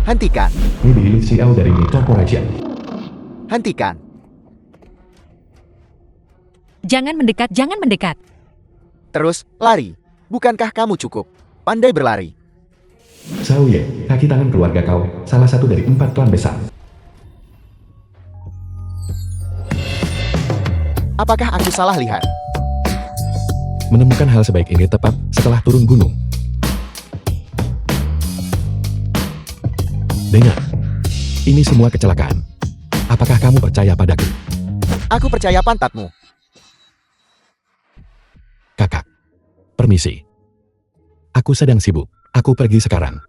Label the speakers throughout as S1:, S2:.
S1: Hentikan.
S2: Mi Billy CEO dari Mi Corporation.
S1: Hentikan.
S3: Jangan mendekat, jangan mendekat.
S1: Terus, lari. Bukankah kamu cukup pandai berlari?
S2: Zhao Ye, kaki tangan keluarga kau, salah satu dari 4 klan besar.
S1: Apakah aku salah lihat?
S2: Menemukan hal sebaik ini tepat setelah turun gunung. Dengar, ini semua kecelakaan. Apakah kamu percaya padaku?
S1: Aku percaya pantatmu.
S2: Kakak, permisi. Aku sedang sibuk. Aku pergi sekarang.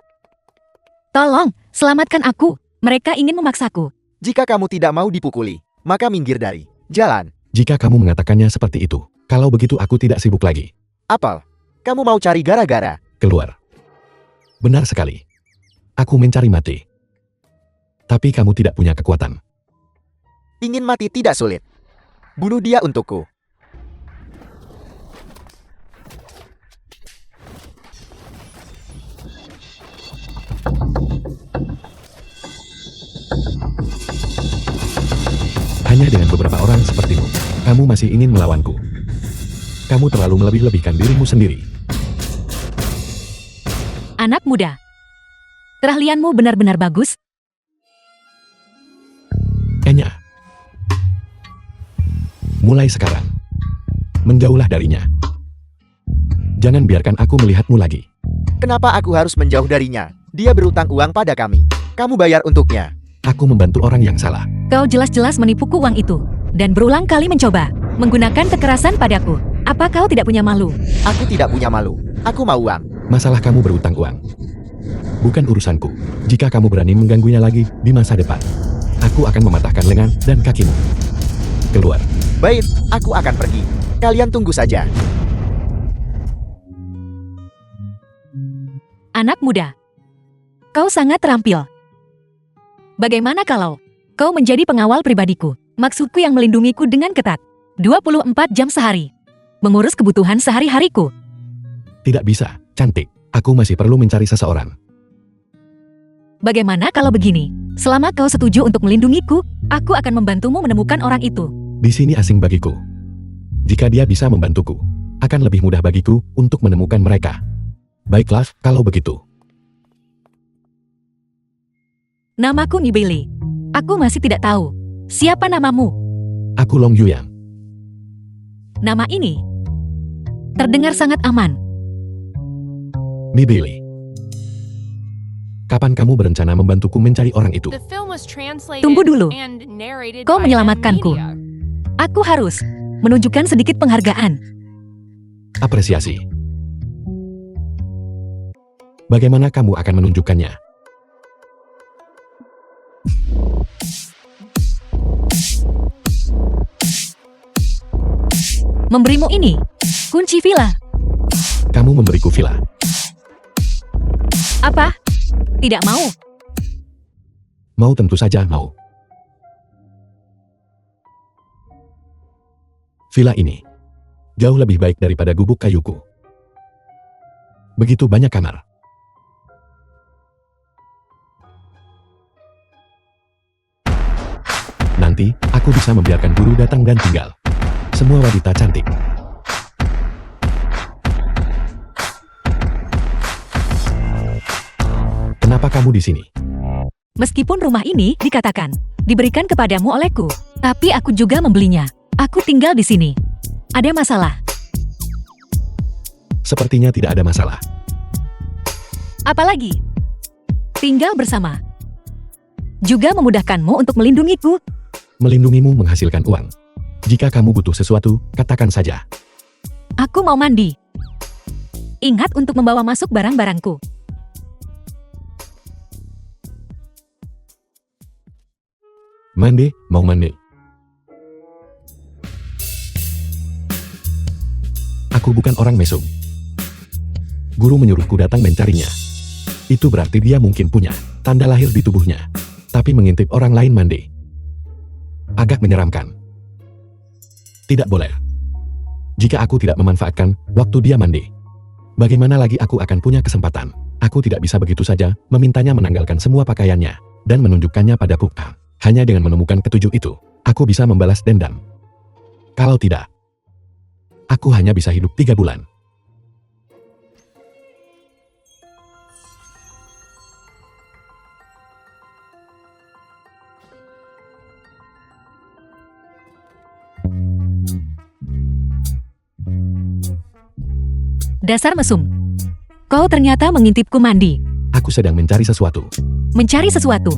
S3: Tolong, selamatkan aku. Mereka ingin memaksaku.
S1: Jika kamu tidak mau dipukuli, maka minggir dari jalan.
S2: Jika kamu mengatakannya seperti itu, kalau begitu aku tidak sibuk lagi.
S1: Apel, kamu mau cari gara-gara?
S2: Keluar. Benar sekali. Aku mencari mati. Tapi kamu tidak punya kekuatan.
S1: Ingin mati tidak sulit. Bunuh dia untukku.
S2: Hanya dengan beberapa orang sepertimu, kamu masih ingin melawanku. Kamu terlalu melebih-lebihkan dirimu sendiri.
S3: Anak muda. Keahlianmu benar-benar bagus.
S2: Enya. Mulai sekarang, menjauhlah darinya. Jangan biarkan aku melihatmu lagi.
S1: Kenapa aku harus menjauh darinya? Dia berutang uang pada kami. Kamu bayar untuknya.
S2: Aku membantu orang yang salah.
S3: Kau jelas-jelas menipuku uang itu. Dan berulang kali mencoba menggunakan kekerasan padaku. Apa kau tidak punya malu?
S1: Aku tidak punya malu. Aku mau uang.
S2: Masalah kamu berutang uang. Bukan urusanku. Jika kamu berani mengganggunya lagi di masa depan, aku akan mematahkan lengan dan kakimu. Keluar.
S1: Baik, aku akan pergi. Kalian tunggu saja.
S3: Anak muda. Kau sangat terampil. Bagaimana kalau kau menjadi pengawal pribadiku? Maksudku yang melindungiku dengan ketat. 24 jam sehari. Mengurus kebutuhan sehari-hariku.
S2: Tidak bisa, cantik. Aku masih perlu mencari seseorang.
S3: Bagaimana kalau begini? Selama kau setuju untuk melindungiku, aku akan membantumu menemukan orang itu.
S2: Di sini asing bagiku. Jika dia bisa membantuku, akan lebih mudah bagiku untuk menemukan mereka. Baiklah, kalau begitu.
S3: Namaku Nibeli. Aku masih tidak tahu. Siapa namamu?
S2: Aku Long Yuyang.
S3: Nama ini terdengar sangat aman.
S2: Mi Billy. Kapan kamu berencana membantuku mencari orang itu?
S3: Tunggu dulu. Kau menyelamatkanku. Aku harus menunjukkan sedikit penghargaan.
S2: Apresiasi. Bagaimana kamu akan menunjukkannya?
S3: Memberimu ini, kunci villa.
S2: Kamu memberiku villa.
S3: Apa? Tidak mau.
S2: Mau, tentu saja mau. Villa ini jauh lebih baik daripada gubuk kayuku. Begitu banyak kamar. Nanti, aku bisa membiarkan guru datang dan tinggal. Semua wanita cantik. Kenapa kamu di sini?
S3: Meskipun rumah ini dikatakan diberikan kepadamu olehku, tapi aku juga membelinya. Aku tinggal di sini. Ada masalah?
S2: Sepertinya tidak ada masalah.
S3: Apalagi? Tinggal bersama. Juga memudahkanmu untuk melindungiku.
S2: Melindungimu menghasilkan uang. Jika kamu butuh sesuatu, katakan saja.
S3: Aku mau mandi. Ingat untuk membawa masuk barang-barangku.
S2: Mandi, mau mandi. Aku bukan orang mesum. Guru menyuruhku datang mencarinya. Itu berarti dia mungkin punya tanda lahir di tubuhnya. Tapi mengintip orang lain mandi. Agak menyeramkan. Tidak boleh. Jika aku tidak memanfaatkan waktu dia mandi, bagaimana lagi aku akan punya kesempatan Aku tidak bisa begitu saja memintanya menanggalkan semua pakaiannya dan menunjukkannya padaku. Hanya dengan menemukan ketujuh itu, aku bisa membalas dendam. Kalau tidak, aku hanya bisa hidup 3 bulan.
S3: Dasar mesum. Kau ternyata mengintipku mandi.
S2: Aku sedang mencari sesuatu.
S3: Mencari sesuatu.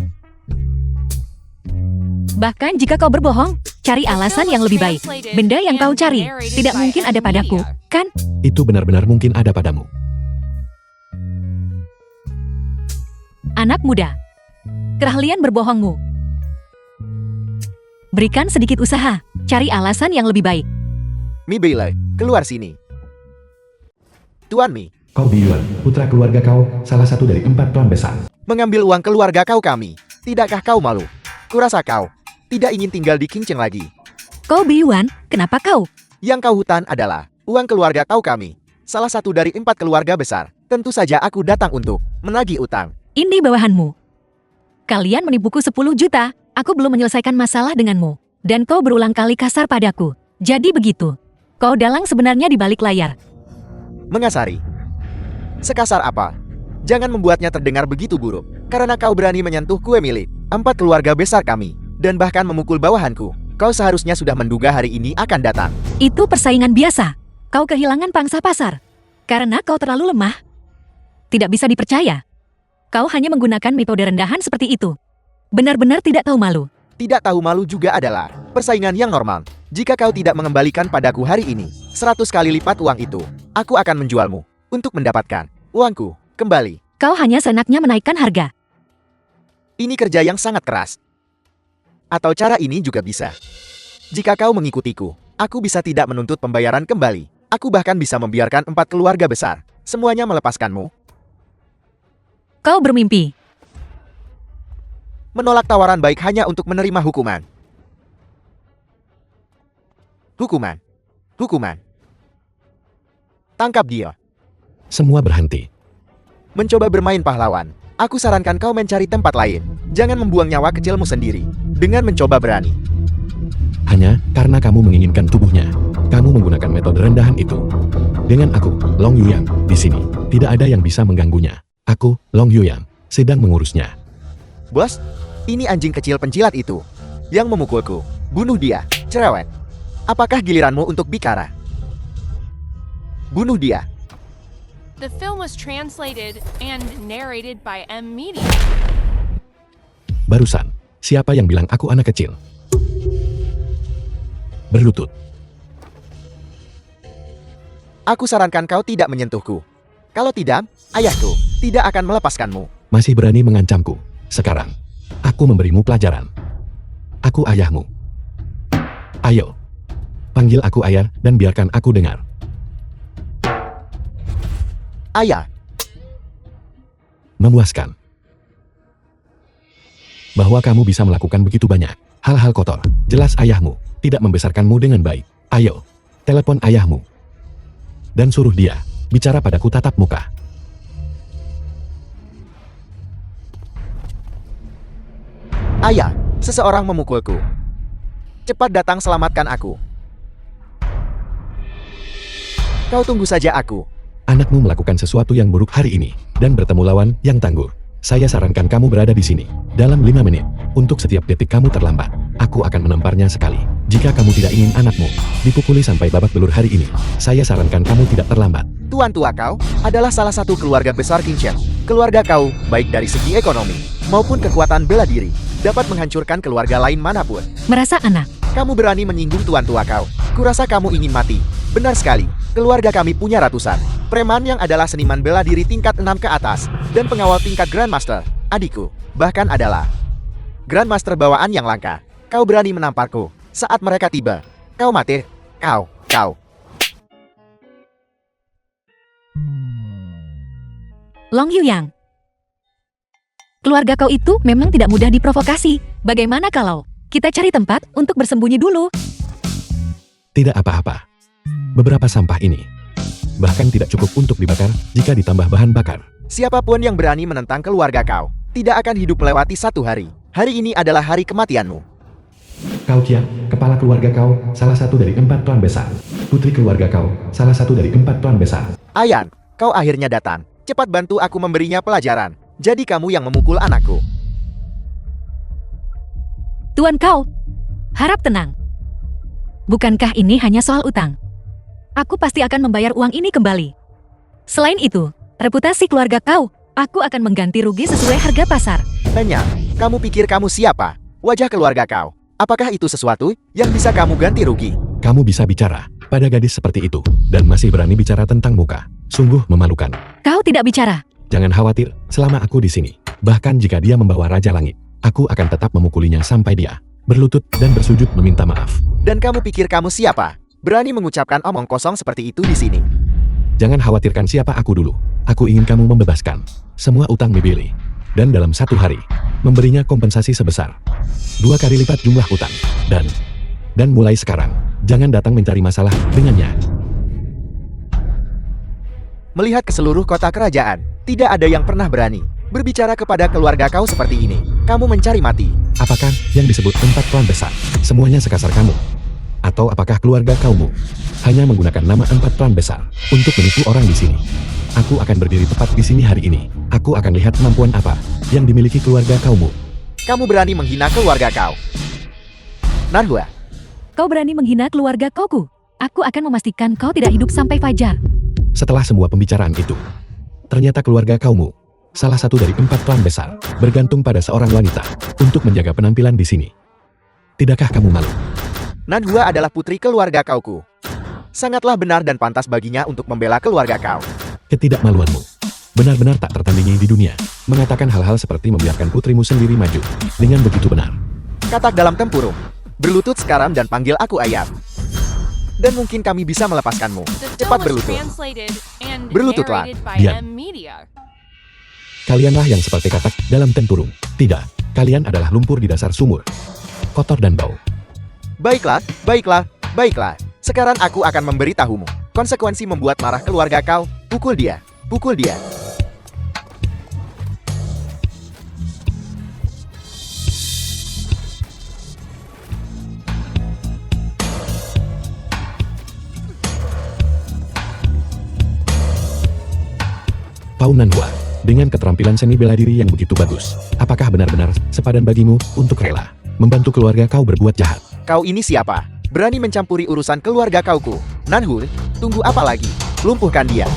S3: Bahkan jika kau berbohong, cari alasan yang lebih baik. Benda yang kau cari tidak mungkin ada padaku, kan?
S2: Itu benar-benar mungkin ada padamu.
S3: Anak muda. Keahlian berbohongmu. Berikan sedikit usaha, cari alasan yang lebih baik.
S1: Mi Beilai, keluar sini. Tuan Mi,
S2: Kau Biyuan, putra keluarga kau, salah satu dari 4 klan besar.
S1: mengambil uang keluarga kau kami. Tidakkah kau malu? Kurasa kau tidak ingin tinggal di Qingcheng lagi.
S3: Kau Biyuan, kenapa kau?
S1: Yang kau hutan adalah uang keluarga kau kami. Salah satu dari 4 keluarga besar. Tentu saja aku datang untuk menagih utang.
S3: Ini bawahanmu. Kalian menipuku 10 juta, aku belum menyelesaikan masalah denganmu. Dan kau berulang kali kasar padaku. Jadi begitu. Kau dalang sebenarnya di balik layar.
S1: Mengasari. Sekasar apa? Jangan membuatnya terdengar begitu buruk. Karena kau berani menyentuh kue milik 4 keluarga besar kami. Dan bahkan memukul bawahanku. Kau seharusnya sudah menduga hari ini akan datang.
S3: Itu persaingan biasa. Kau kehilangan pangsa pasar. Karena kau terlalu lemah. Tidak bisa dipercaya. Kau hanya menggunakan metode rendahan seperti itu. Benar-benar tidak tahu malu.
S1: Tidak tahu malu juga adalah persaingan yang normal. Jika kau tidak mengembalikan padaku hari ini 100 kali lipat uang itu, aku akan menjualmu untuk mendapatkan uangku kembali.
S3: Kau hanya seenaknya menaikkan harga.
S1: Ini kerja yang sangat keras. Atau cara ini juga bisa. Jika kau mengikutiku, aku bisa tidak menuntut pembayaran kembali. Aku bahkan bisa membiarkan 4 keluarga besar semuanya melepaskanmu.
S3: Kau bermimpi.
S1: Menolak tawaran baik hanya untuk menerima hukuman. Hukuman. Hukuman. Tangkap dia.
S2: Semua berhenti.
S1: Mencoba bermain pahlawan. Aku sarankan kau mencari tempat lain. Jangan membuang nyawa kecilmu sendiri dengan mencoba berani.
S2: Hanya karena kamu menginginkan tubuhnya, kamu menggunakan metode rendahan itu. Dengan aku, Long Yuyang, di sini, tidak ada yang bisa mengganggunya. Aku, Long Yuyang, sedang mengurusnya.
S1: Bos, ini anjing kecil penjilat itu yang memukulku. Bunuh dia, cerewet. Apakah giliranmu untuk bicara? Bunuh dia.
S4: The film was translated and narrated by M Media.
S2: Barusan, siapa yang bilang aku anak kecil? Berlutut.
S1: Aku sarankan kau tidak menyentuhku. Kalau tidak, ayahku tidak akan melepaskanmu.
S2: Masih berani mengancamku. Sekarang, aku memberimu pelajaran. Aku ayahmu. Ayo, panggil aku ayah dan biarkan aku dengar.
S1: Ayah,
S2: Memuaskan. Bahwa kamu bisa melakukan begitu banyak hal-hal kotor. Jelas ayahmu tidak membesarkanmu dengan baik. Ayo, telepon ayahmu. Dan suruh dia bicara padaku tatap muka.
S1: ayah, seseorang memukulku. Cepat datang selamatkan aku. Kau tunggu saja aku.
S2: Anakmu melakukan sesuatu yang buruk hari ini dan bertemu lawan yang tangguh. Saya sarankan kamu berada di sini dalam 5 menit. Untuk setiap detik kamu terlambat, aku akan menamparnya sekali. Jika kamu tidak ingin anakmu dipukuli sampai babak belur hari ini, saya sarankan kamu tidak terlambat.
S1: Tuan tua kau adalah salah satu keluarga besar Qingcheng. Keluarga kau, baik dari segi ekonomi maupun kekuatan bela diri, dapat menghancurkan keluarga lain manapun.
S3: Merasa anak.
S1: Kamu berani menyinggung tuan tua kau. Kurasa kamu ingin mati. Benar sekali. Keluarga kami punya ratusan preman yang adalah seniman bela diri tingkat 6 ke atas dan pengawal tingkat Grandmaster. Adikku bahkan adalah Grandmaster bawaan yang langka. Kau berani menamparku saat mereka tiba. Kau mati. Kau.
S3: Long Yuyang. Keluarga kau itu memang tidak mudah diprovokasi. Bagaimana kalau kita cari tempat untuk bersembunyi dulu?
S2: Tidak apa-apa. Beberapa sampah ini bahkan tidak cukup untuk dibakar jika ditambah bahan bakar.
S1: Siapapun yang berani menentang keluarga kau, tidak akan hidup melewati 1 hari. Hari ini adalah hari kematianmu.
S2: Kau Kia, kepala keluarga kau, salah satu dari 4 tuan besar. Putri keluarga kau, salah satu dari 4 tuan besar.
S1: Ayan, kau akhirnya datang. Cepat bantu aku memberinya pelajaran. Jadi kamu yang memukul anakku.
S3: Tuan kau, harap tenang. Bukankah ini hanya soal utang? Aku pasti akan membayar uang ini kembali. Selain itu, reputasi keluarga kau, aku akan mengganti rugi sesuai harga pasar.
S1: Nanya, kamu pikir kamu siapa? Wajah keluarga kau. Apakah itu sesuatu yang bisa kamu ganti rugi?
S2: Kamu bisa bicara pada gadis seperti itu, dan masih berani bicara tentang muka. Sungguh memalukan.
S3: Kau tidak bicara.
S2: Jangan khawatir, selama aku di sini. Bahkan jika dia membawa Raja Langit, aku akan tetap memukulinya sampai dia berlutut dan bersujud meminta maaf.
S1: Dan kamu pikir kamu siapa? Berani mengucapkan omong kosong seperti itu di sini.
S2: Jangan khawatirkan siapa aku dulu. Aku ingin kamu membebaskan semua utang Mibili. Dan dalam 1 hari, memberinya kompensasi sebesar 2 kali lipat jumlah utang. Dan mulai sekarang, jangan datang mencari masalah dengannya.
S1: Melihat ke seluruh kota kerajaan, tidak ada yang pernah berani berbicara kepada keluarga kau seperti ini. Kamu mencari mati.
S2: Apakah yang disebut 4 tuan besar, semuanya sekasar kamu? Atau apakah keluarga kaumu hanya menggunakan nama 4 tuan besar untuk menipu orang di sini? Aku akan berdiri tepat di sini hari ini. Aku akan lihat kemampuan apa yang dimiliki keluarga kaumu.
S1: Kamu berani menghina keluarga kau. Nanhua,
S3: Kau berani menghina keluarga kauku. Aku akan memastikan kau tidak hidup sampai fajar.
S2: Setelah semua pembicaraan itu, ternyata keluarga kaumu, salah satu dari 4 klan besar, bergantung pada seorang wanita untuk menjaga penampilan di sini. Tidakkah kamu malu?
S1: Nanhua adalah putri keluarga kauku. Sangatlah benar dan pantas baginya untuk membela keluarga kau.
S2: Ketidakmaluanmu benar-benar tak tertandingi di dunia. Mengatakan hal-hal seperti membiarkan putrimu sendiri maju dengan begitu benar.
S1: Katak dalam tempurung. Berlutut sekarang dan panggil aku ayam. Dan mungkin kami bisa melepaskanmu.
S4: The film
S1: Cepat
S4: was
S1: berlutut.
S4: translated and
S1: Berlututlah.
S4: narrated by
S2: Diam.
S4: M Media.
S2: Kalianlah yang seperti katak dalam tempurung. Tidak, kalian adalah lumpur di dasar sumur. Kotor dan bau.
S1: Baiklah, baiklah, baiklah. Sekarang aku akan memberitahumu. Konsekuensi membuat marah keluarga kau. Pukul dia, pukul dia.
S2: Pau Nanhua, dengan keterampilan seni bela diri yang begitu bagus, apakah benar-benar sepadan bagimu untuk rela membantu keluarga kau berbuat jahat?
S1: Kau ini siapa? Berani mencampuri urusan keluarga kauku. Nanhu, tunggu apa lagi? Lumpuhkan dia.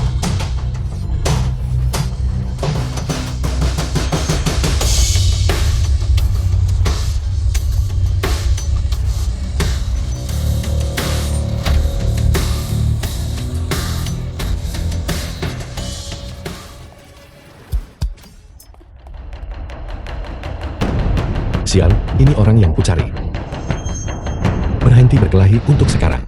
S2: Sial, ini orang yang kucari. Berhenti berkelahi untuk sekarang.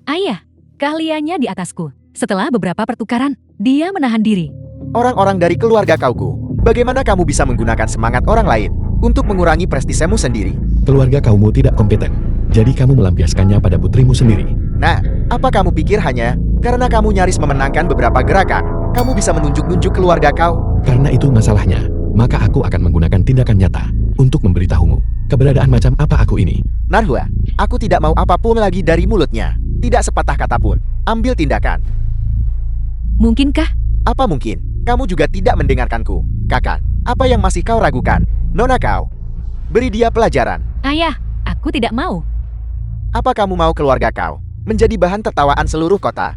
S3: Ayah, keahliannya di atasku. Setelah beberapa pertukaran, dia menahan diri.
S1: Orang-orang dari keluarga kauku, bagaimana kamu bisa menggunakan semangat orang lain untuk mengurangi prestisemu sendiri?
S2: Keluarga kaumu tidak kompeten, jadi kamu melampiaskannya pada putrimu sendiri.
S1: Nah, apa kamu pikir hanya karena kamu nyaris memenangkan beberapa gerakan, kamu bisa menunjuk-nunjuk keluarga kau?
S2: Karena itu masalahnya, maka aku akan menggunakan tindakan nyata untuk memberitahumu keberadaan macam apa aku ini.
S1: Nanhua, aku tidak mau apapun lagi dari mulutnya. Tidak sepatah kata pun. Ambil tindakan.
S3: Mungkinkah?
S1: Apa mungkin? Kamu juga tidak mendengarkanku. Kakak, apa yang masih kau ragukan? Nona kau. Beri dia pelajaran.
S3: Ayah, aku tidak mau.
S1: Apa kamu mau keluarga kau menjadi bahan tertawaan seluruh kota?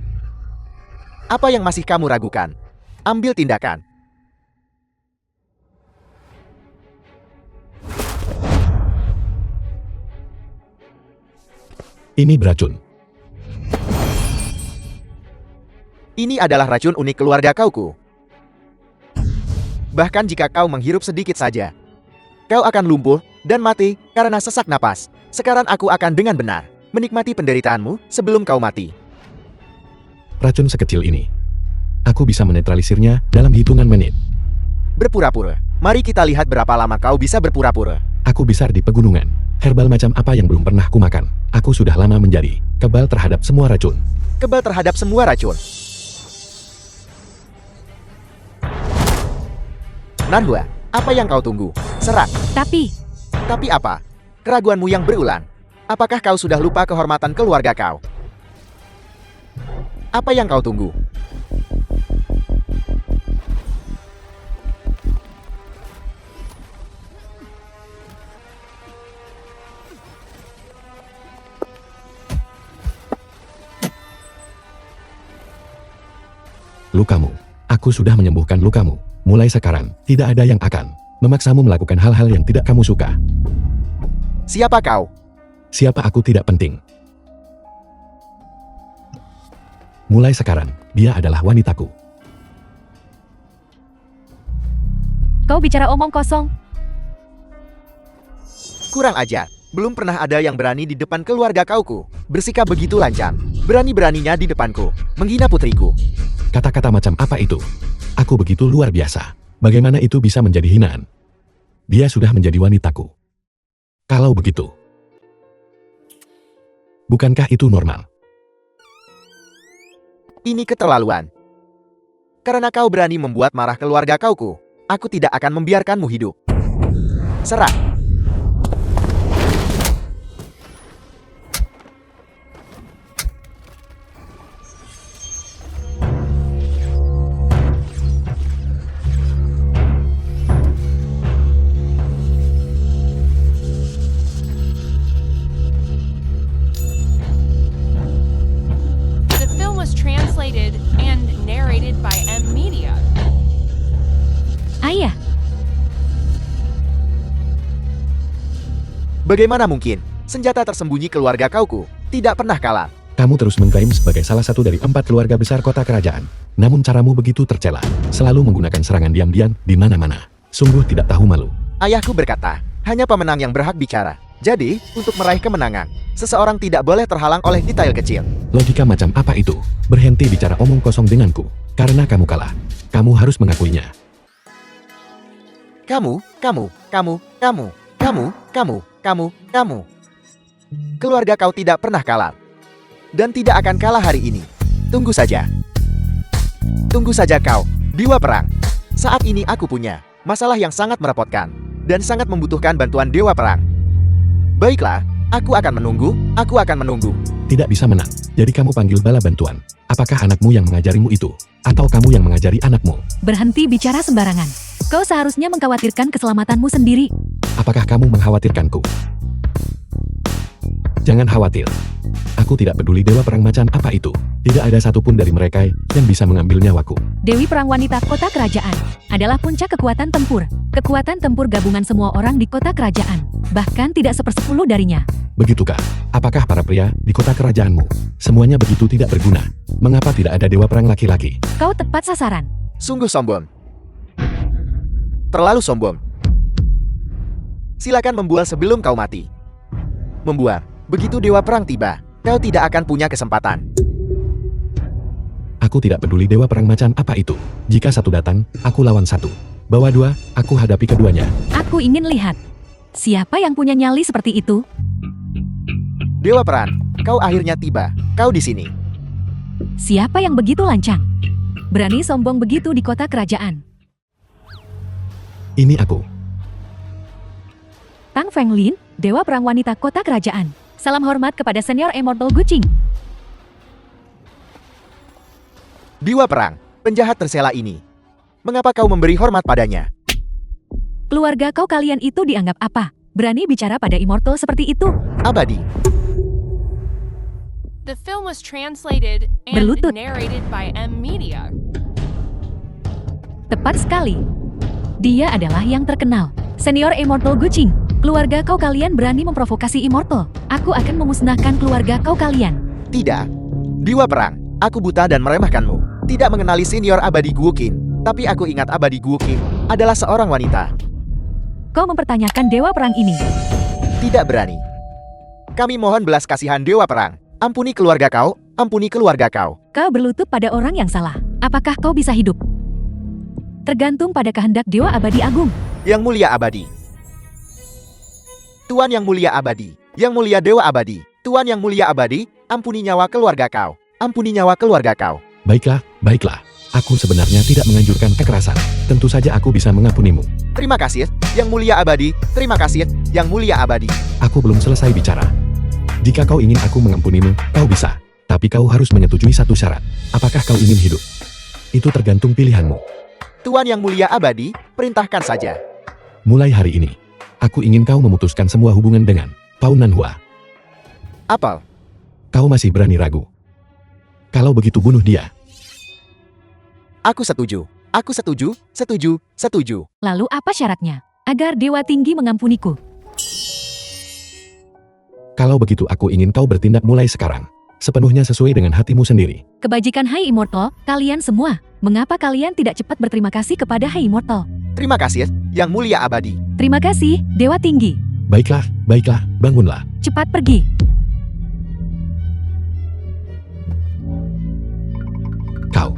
S1: Apa yang masih kamu ragukan? Ambil tindakan.
S2: Ini beracun.
S1: Ini adalah racun unik keluarga kauku. Bahkan jika kau menghirup sedikit saja, kau akan lumpuh dan mati karena sesak napas. Sekarang aku akan dengan benar menikmati penderitaanmu sebelum kau mati.
S2: Racun sekecil ini, aku bisa menetralisirnya dalam hitungan menit.
S1: Berpura-pura. Mari kita lihat berapa lama kau bisa berpura-pura.
S2: Aku besar di pegunungan. Herbal macam apa yang belum pernah kumakan. Aku sudah lama menjadi kebal terhadap semua racun.
S1: Kebal terhadap semua racun. Nanhua, apa yang kau tunggu? Serang.
S3: Tapi,
S1: Tapi apa? Keraguanmu yang berulang. Apakah kau sudah lupa kehormatan keluarga kau? Apa yang kau tunggu?
S2: Lukamu. Aku sudah menyembuhkan lukamu. Mulai sekarang, tidak ada yang akan memaksamu melakukan hal-hal yang tidak kamu suka.
S1: Siapa kau?
S2: Siapa aku tidak penting. Mulai sekarang, dia adalah wanitaku.
S3: kau bicara omong kosong.
S1: Kurang ajar. Belum pernah ada yang berani di depan keluarga kauku. Bersikap begitu lancang. Berani-beraninya di depanku. Menghina putriku.
S2: Kata-kata macam apa itu? Aku begitu luar biasa. Bagaimana itu bisa menjadi hinaan? Dia sudah menjadi wanitaku. Kalau begitu, bukankah itu normal?
S1: Ini keterlaluan. Karena kau berani membuat marah keluarga kauku, aku tidak akan membiarkanmu hidup. Serang.
S4: The film was translated and narrated by M Media.
S3: Ayah,
S1: Bagaimana mungkin? Senjata tersembunyi keluarga kauku tidak pernah kalah.
S2: Kamu terus mengklaim sebagai salah satu dari 4 keluarga besar kota kerajaan. Namun caramu begitu tercela. Selalu menggunakan serangan diam-diam di mana-mana. Sungguh tidak tahu malu.
S1: Ayahku berkata, hanya pemenang yang berhak bicara. Jadi, untuk meraih kemenangan, seseorang tidak boleh terhalang oleh detail kecil.
S2: Logika macam apa itu? Berhenti bicara omong kosong denganku. Karena kamu kalah. Kamu harus mengakuinya.
S1: Kamu. Keluarga kau tidak pernah kalah. Dan tidak akan kalah hari ini. Tunggu saja. Tunggu saja kau, Dewa Perang. Saat ini aku punya masalah yang sangat merepotkan. Dan sangat membutuhkan bantuan Dewa Perang. Baiklah, aku akan menunggu.
S2: Tidak bisa menang. Jadi kamu panggil bala bantuan. Apakah anakmu yang mengajarimu itu? Atau kamu yang mengajari anakmu?
S3: berhenti bicara sembarangan. Kau seharusnya mengkhawatirkan keselamatanmu sendiri.
S2: Apakah kamu mengkhawatirkanku? Jangan khawatir. Aku tidak peduli dewa perang macam apa itu. Tidak ada satupun dari mereka yang bisa mengambil nyawaku.
S3: Dewi Perang Wanita Kota Kerajaan adalah puncak kekuatan tempur. Kekuatan tempur gabungan semua orang di kota kerajaan. Bahkan tidak 1/10 darinya.
S2: Begitukah? Apakah para pria di kota kerajaanmu semuanya begitu tidak berguna? Mengapa tidak ada dewa perang laki-laki?
S3: Kau tepat sasaran.
S1: Sungguh sombong. Terlalu sombong. Silakan membual sebelum kau mati. Membual. Begitu Dewa Perang tiba, kau tidak akan punya kesempatan.
S2: Aku tidak peduli dewa perang macam apa itu. Jika satu datang, aku lawan satu. Bawa 2, aku hadapi keduanya.
S3: Aku ingin lihat. Siapa yang punya nyali seperti itu?
S1: Dewa Perang, kau akhirnya tiba. Kau di sini.
S3: Siapa yang begitu lancang? Berani sombong begitu di kota kerajaan.
S2: Ini aku.
S3: Tang Fenglin, Dewa Perang Wanita Kota Kerajaan. Salam hormat kepada senior Immortal Gucing.
S1: Dewa Perang, penjahat tersela ini. Mengapa kau memberi hormat padanya?
S3: Keluarga kau kalian itu dianggap apa? Berani bicara pada Immortal seperti itu?
S1: Abadi.
S4: The film was translated and
S3: Berlutut.
S4: narrated by M Media.
S3: Tepat sekali. Dia adalah yang terkenal. Senior Immortal Gucing. Keluarga kau kalian berani memprovokasi Immortal. Aku akan memusnahkan keluarga kau kalian.
S1: Tidak. Dewa Perang, aku buta dan meremehkanmu. Tidak mengenali senior Abadi Guokin. Tapi aku ingat Abadi Guokin adalah seorang wanita.
S3: Kau mempertanyakan Dewa Perang ini.
S1: Tidak berani. Kami mohon belas kasihan Dewa Perang. Ampuni keluarga kau, ampuni keluarga kau.
S3: Kau berlutut pada orang yang salah. Apakah kau bisa hidup? Tergantung pada kehendak Dewa Abadi Agung.
S1: Yang mulia Abadi. Tuan yang mulia Abadi. Yang mulia Dewa Abadi. Tuan yang mulia Abadi, ampuni nyawa keluarga kau. Ampuni nyawa keluarga kau.
S2: Baiklah, baiklah. Aku sebenarnya tidak menganjurkan kekerasan. Tentu saja aku bisa mengampunimu.
S1: Terima kasih, Yang Mulia Abadi. Terima kasih, Yang Mulia Abadi.
S2: Aku belum selesai bicara. Jika kau ingin aku mengampunimu, kau bisa. Tapi kau harus menyetujui satu syarat. Apakah kau ingin hidup? Itu tergantung pilihanmu.
S1: Tuan Yang Mulia Abadi, perintahkan saja.
S2: Mulai hari ini, aku ingin kau memutuskan semua hubungan dengan Pau Nanhua.
S1: Apel.
S2: Kau masih berani ragu? Kalau begitu bunuh dia.
S1: Aku setuju. Aku setuju, setuju, setuju.
S3: Lalu apa syaratnya? Agar Dewa Tinggi mengampuniku.
S2: Kalau begitu aku ingin kau bertindak mulai sekarang. Sepenuhnya sesuai dengan hatimu sendiri.
S3: Kebajikan Hai Immortal, kalian semua. Mengapa kalian tidak cepat berterima kasih kepada Hai Immortal?
S1: Terima kasih, Yang Mulia Abadi.
S3: Terima kasih, Dewa Tinggi.
S2: Baiklah, baiklah, bangunlah.
S3: Cepat pergi.
S2: Kau.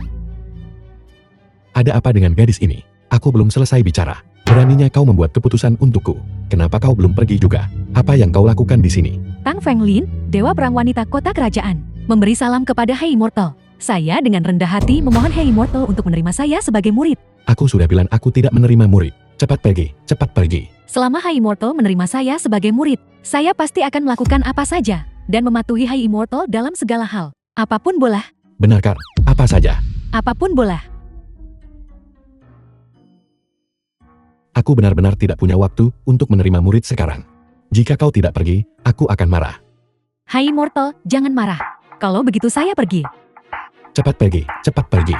S2: Ada apa dengan gadis ini? Aku belum selesai bicara. Beraninya kau membuat keputusan untukku. Kenapa kau belum pergi juga? Apa yang kau lakukan di sini?
S3: Tang Fenglin, Dewa Perang Wanita Kota Kerajaan, memberi salam kepada Hai Immortal. Saya dengan rendah hati memohon Hai Immortal untuk menerima saya sebagai murid.
S2: Aku sudah bilang aku tidak menerima murid. Cepat pergi, cepat pergi.
S3: Selama Hai Immortal menerima saya sebagai murid, saya pasti akan melakukan apa saja dan mematuhi Hai Immortal dalam segala hal. Apapun boleh.
S2: Benarkah? Apa saja?
S3: Apapun boleh.
S2: Aku benar-benar tidak punya waktu untuk menerima murid sekarang. Jika kau tidak pergi, aku akan marah.
S3: Hai Immortal, jangan marah. Kalau begitu saya pergi.
S2: Cepat pergi, cepat pergi.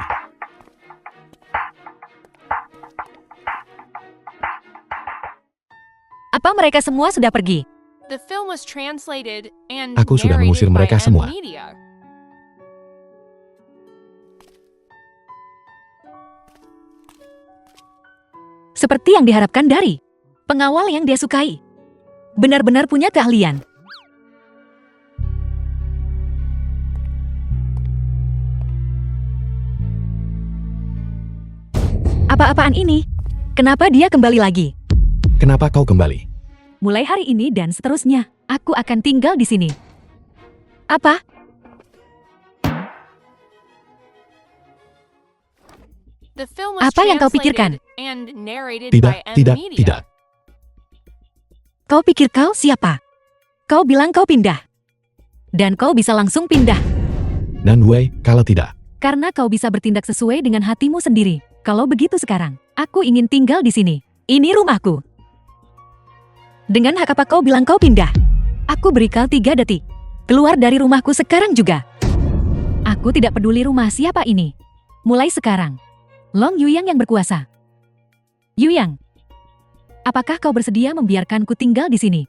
S3: Apa mereka semua sudah pergi?
S4: The film was translated and
S2: Aku sudah mengusir
S4: narrated by
S2: mereka semua.
S4: M-Media.
S3: Seperti yang diharapkan dari pengawal yang dia sukai. Benar-benar punya keahlian. Apa-apaan ini? Kenapa dia kembali lagi?
S2: Kenapa kau kembali?
S3: Mulai hari ini dan seterusnya, aku akan tinggal di sini. Apa?
S4: The film was
S3: Apa yang kau pikirkan?
S4: translated and narrated
S2: Tidak,
S4: by
S2: tidak,
S4: M-Media.
S2: tidak.
S3: Kau pikir kau siapa? Kau bilang kau pindah. Dan kau bisa langsung pindah.
S2: Nanwei, kalau tidak.
S3: Karena kau bisa bertindak sesuai dengan hatimu sendiri. Kalau begitu sekarang, aku ingin tinggal di sini. Ini rumahku. Dengan hak apa kau bilang kau pindah? Aku beri kau 3 detik. Keluar dari rumahku sekarang juga. Aku tidak peduli rumah siapa ini. Mulai sekarang. Long Yuyang yang berkuasa. Yuyang, apakah kau bersedia membiarkanku tinggal di sini?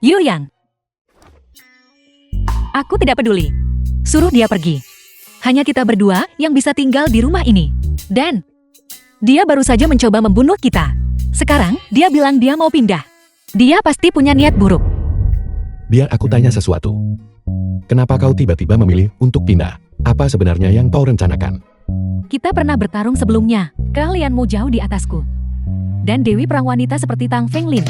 S3: Yuyang. Aku tidak peduli. Suruh dia pergi. Hanya kita berdua yang bisa tinggal di rumah ini. Dan dia baru saja mencoba membunuh kita. Sekarang dia bilang dia mau pindah. Dia pasti punya niat buruk.
S2: Biar aku tanya sesuatu. Kenapa kau tiba-tiba memilih untuk pindah? Apa sebenarnya yang kau rencanakan?
S3: Kita pernah bertarung sebelumnya. Keahlianmu jauh di atasku. Dan Dewi Perang Wanita seperti Tang Fenglin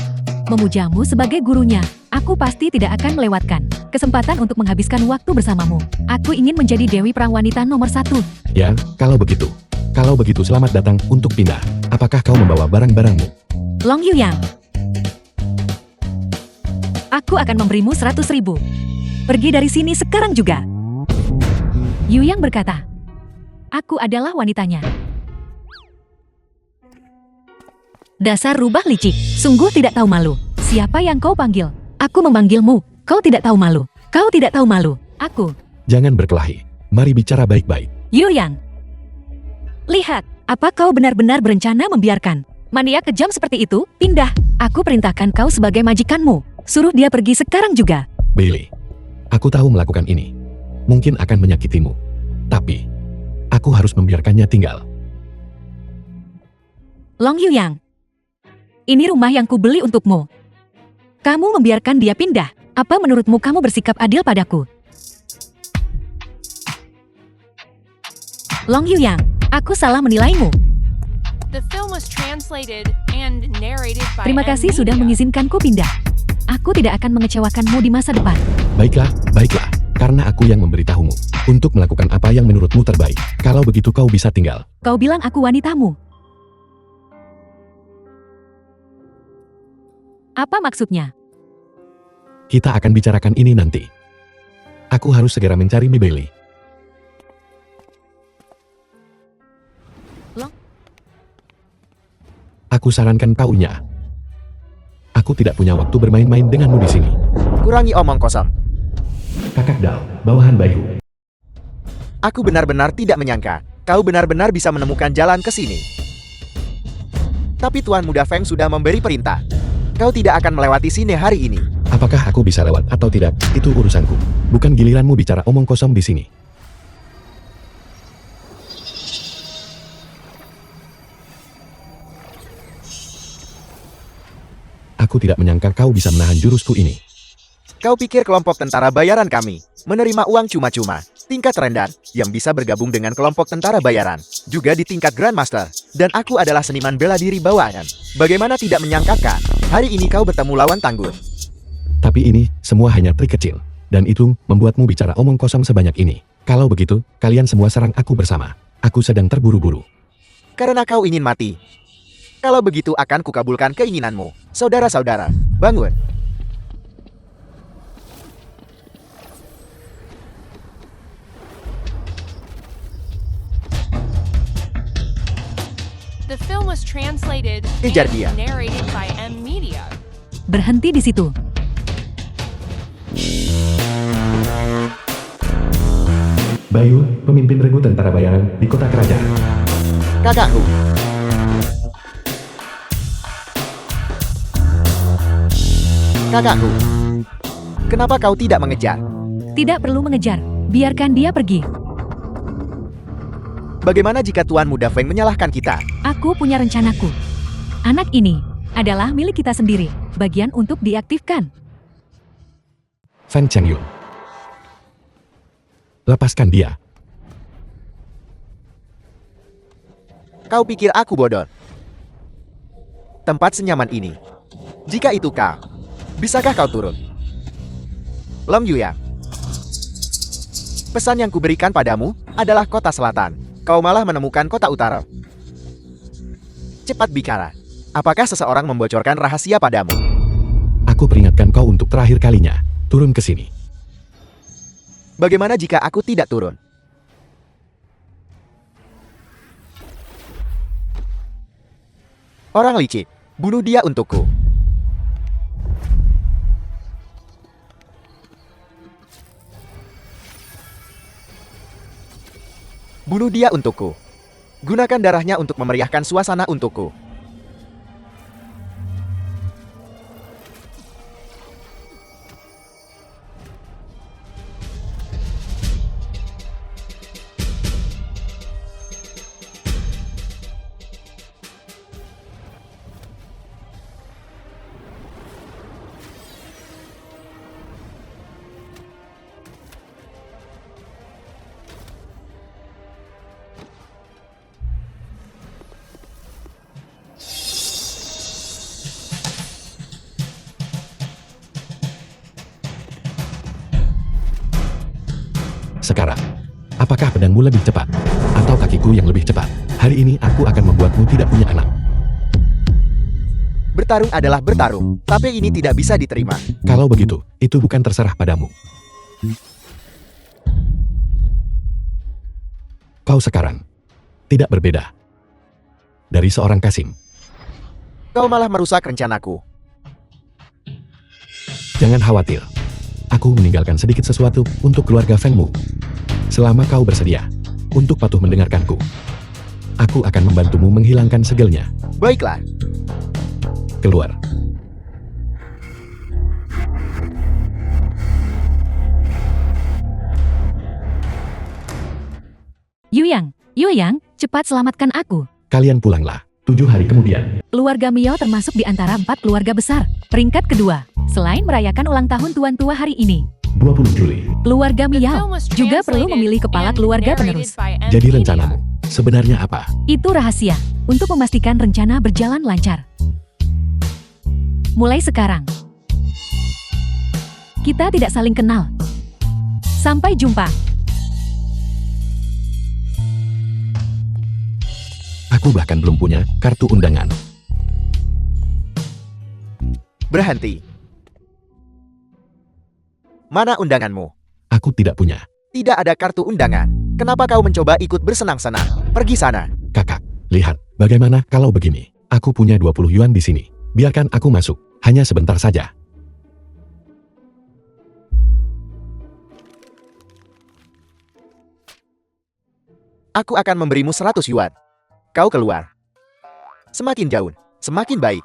S3: memujamu sebagai gurunya. Aku pasti tidak akan melewatkan kesempatan untuk menghabiskan waktu bersamamu. Aku ingin menjadi Dewi Perang Wanita nomor 1.
S2: Ya, kalau begitu. Kalau begitu selamat datang untuk pindah. Apakah kau membawa barang-barangmu?
S3: Long Yuyang. Aku akan memberimu 100.000. Pergi dari sini sekarang juga. Yuyang berkata, aku adalah wanitanya. Dasar rubah licik, sungguh tidak tahu malu. Siapa yang kau panggil? Aku memanggilmu. Kau tidak tahu malu. Kau tidak tahu malu. Aku.
S2: Jangan berkelahi. Mari bicara baik-baik.
S3: Yuyang. Lihat, apa kau benar-benar berencana membiarkan maniak kejam seperti itu pindah? Aku perintahkan kau sebagai majikanmu. Suruh dia pergi sekarang juga.
S2: Bailey, aku tahu melakukan ini. Mungkin akan menyakitimu. Tapi, aku harus membiarkannya tinggal.
S3: Long Yuyang. Ini rumah yang kubeli untukmu. Kamu membiarkan dia pindah. Apa menurutmu kamu bersikap adil padaku? Long Yuyang, aku salah menilaimu.
S4: The film was translated and narrated by
S3: Terima kasih sudah
S4: M-Media.
S3: mengizinkanku pindah. Aku tidak akan mengecewakanmu di masa depan.
S2: Baiklah, baiklah. Karena aku yang memberitahumu untuk melakukan apa yang menurutmu terbaik. Kalau begitu kau bisa tinggal.
S3: Kau bilang aku wanitamu. Apa maksudnya?
S2: Kita akan bicarakan ini nanti. Aku harus segera mencari Mi Bailey.
S3: Long?
S2: Aku sarankan kau Nya. Aku tidak punya waktu bermain-main denganmu di sini.
S1: Kurangi omong kosong.
S2: Kakak Dao, bawahan Bayu.
S1: Aku benar-benar tidak menyangka kau benar-benar bisa menemukan jalan ke sini. Tapi Tuan Muda Feng sudah memberi perintah. Kau tidak akan melewati sini hari ini.
S2: Apakah aku bisa lewat atau tidak, itu urusanku. Bukan giliranmu bicara omong kosong di sini. Aku tidak menyangka kau bisa menahan jurusku ini.
S1: Kau pikir kelompok tentara bayaran kami menerima uang cuma-cuma, tingkat rendah, yang bisa bergabung dengan kelompok tentara bayaran, juga di tingkat Grandmaster, dan aku adalah seniman bela diri bawahan. Bagaimana tidak menyangkakan, hari ini kau bertemu lawan tangguh.
S2: Tapi ini semua hanya trik kecil, dan itu membuatmu bicara omong kosong sebanyak ini. Kalau begitu, kalian semua serang aku bersama. Aku sedang terburu-buru.
S1: Karena kau ingin mati. Kalau begitu akan kukabulkan keinginanmu. Saudara-saudara, bangun.
S4: The film was translated
S1: Kejar
S4: and
S1: dia.
S4: narrated by M Media.
S3: Berhenti di situ.
S2: Bayu, pemimpin regu tentara bayaran di kota kerajaan.
S1: Kakakku. Kakakku. Kenapa kau tidak mengejar?
S3: Tidak perlu mengejar. Biarkan dia pergi.
S1: Bagaimana jika Tuan Muda Feng menyalahkan kita?
S3: Aku punya rencanaku. Anak ini adalah milik kita sendiri. Bagian untuk diaktifkan.
S2: Fan Changyun. Lepaskan dia.
S1: Kau pikir aku bodoh? Tempat senyaman ini. Jika itu kau, bisakah kau turun? Long Yuyang. Pesan yang kuberikan padamu adalah kota selatan. Kau malah menemukan kota utara. Cepat bicara. Apakah seseorang membocorkan rahasia padamu?
S2: Aku peringatkan kau untuk terakhir kalinya. Turun ke sini.
S1: Bagaimana jika aku tidak turun? Orang licik, bunuh dia untukku. Bunuh dia untukku. Gunakan darahnya untuk memeriahkan suasana untukku.
S2: Sekarang, apakah pedangmu lebih cepat? Atau kakiku yang lebih cepat? Hari ini aku akan membuatmu tidak punya anak.
S1: Bertarung adalah bertarung, tapi ini tidak bisa diterima.
S2: Kalau begitu, itu bukan terserah padamu. Kau sekarang tidak berbeda dari seorang Kasim.
S1: Kau malah merusak rencanaku.
S2: Jangan khawatir. Aku meninggalkan sedikit sesuatu untuk keluarga Fengmu. Selama kau bersedia untuk patuh mendengarkanku, aku akan membantumu menghilangkan segelnya.
S1: Baiklah.
S2: Keluar.
S3: Yuyang, cepat selamatkan aku.
S2: Kalian pulanglah. 7 hari kemudian.
S3: Keluarga Mio termasuk di antara 4 keluarga besar. Peringkat kedua, selain merayakan ulang tahun Tuan Tua hari ini,
S2: 20 Juli.
S3: keluarga
S4: The
S3: Miao
S4: film was
S3: juga perlu
S4: translated
S3: memilih kepala
S4: and
S3: keluarga
S4: narrated
S3: penerus.
S4: by M
S2: Jadi
S4: Media.
S2: rencanamu sebenarnya apa?
S3: Itu rahasia untuk memastikan rencana berjalan lancar. Mulai sekarang, kita tidak saling kenal. Sampai jumpa.
S2: Aku bahkan belum punya kartu undangan.
S1: Berhenti. Mana undanganmu?
S2: Aku tidak punya.
S1: Tidak ada kartu undangan. Kenapa kau mencoba ikut bersenang-senang? Pergi sana.
S2: Kakak, lihat, bagaimana kalau begini? Aku punya 20 yuan di sini. Biarkan aku masuk, hanya sebentar saja.
S1: Aku akan memberimu 100 yuan. Kau keluar. Semakin jauh, semakin baik.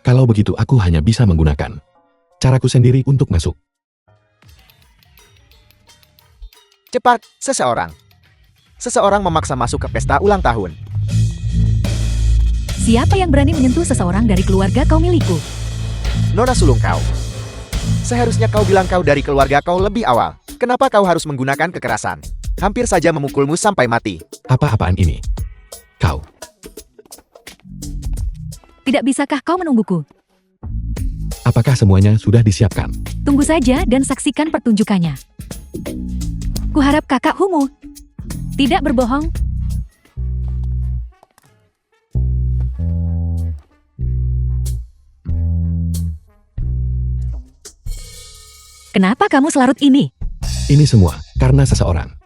S2: Kalau begitu aku hanya bisa menggunakan caraku sendiri untuk masuk.
S1: Cepat, seseorang. Seseorang memaksa masuk ke pesta ulang tahun.
S3: Siapa yang berani menyentuh seseorang dari keluarga kau milikku?
S1: Nona sulung kau. Seharusnya kau bilang kau dari keluarga kau lebih awal. Kenapa kau harus menggunakan kekerasan? Hampir saja memukulmu sampai mati.
S2: Apa-apaan ini? Kau,
S3: Tidak bisakah kau menungguku?
S2: apakah semuanya sudah disiapkan?
S3: Tunggu saja dan saksikan pertunjukannya. Kuharap kakak Humu tidak berbohong. Kenapa kamu selarut ini?
S2: Ini semua karena seseorang.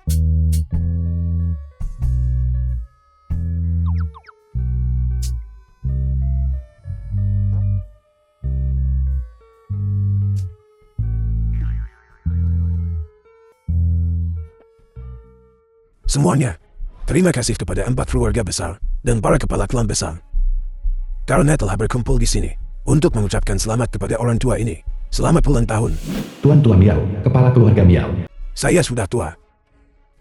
S5: Semuanya, terima kasih kepada 4 keluarga besar dan para kepala klan besar. Karena telah berkumpul di sini untuk mengucapkan selamat kepada orang tua ini. Selamat ulang tahun.
S2: Tuan Tua Miao, kepala keluarga Miao.
S5: Saya sudah tua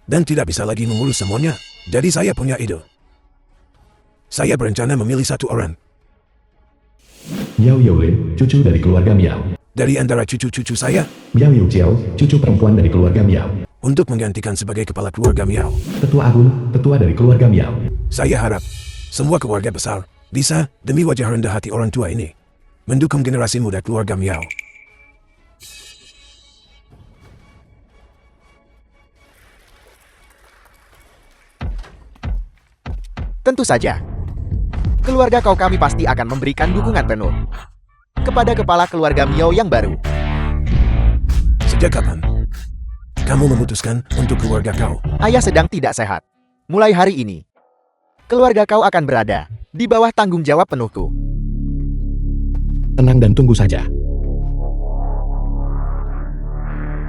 S5: dan tidak bisa lagi mengurus semuanya. Jadi saya punya ide. Saya berencana memilih satu orang
S2: Miao Yaolin, cucu dari keluarga Miao.
S5: dari antara cucu-cucu saya
S2: Miao Yaojiao, cucu perempuan dari keluarga Miao.
S5: untuk menggantikan sebagai kepala keluarga Miao.
S2: Tetua Agung, tetua dari keluarga Miao.
S5: Saya harap semua keluarga besar bisa, demi wajah rendah hati orang tua ini, mendukung generasi muda keluarga Miao.
S1: Tentu saja. Keluarga kami pasti akan memberikan dukungan penuh kepada kepala keluarga Miao yang baru.
S5: Sejak kapan kamu memutuskan untuk keluarga kau?
S1: Ayah sedang tidak sehat. Mulai hari ini, keluarga kau akan berada di bawah tanggung jawab penuhku.
S2: Tenang dan tunggu saja.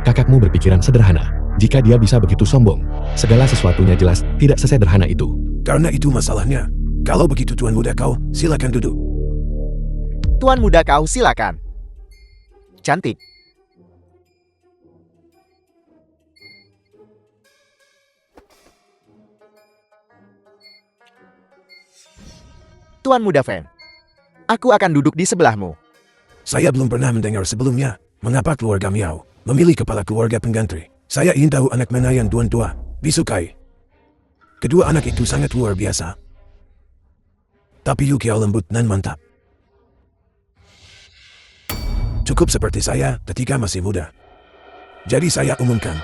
S2: Kakakmu berpikiran sederhana. Jika dia bisa begitu sombong, segala sesuatunya jelas tidak sesederhana itu.
S5: Karena itu masalahnya. Kalau begitu tuan muda kau, silakan duduk.
S1: Tuan muda kau silakan. Cantik. Tuan muda Fen, aku akan duduk di sebelahmu.
S5: Saya belum pernah mendengar sebelumnya mengapa keluarga Miao memilih kepala keluarga pengganti. Saya ingin tahu anak mana yang tuan tua disukai. Kedua anak itu sangat luar biasa. Tapi Yu Qiao lembut dan mantap. Cukup seperti saya ketika masih muda. Jadi saya umumkan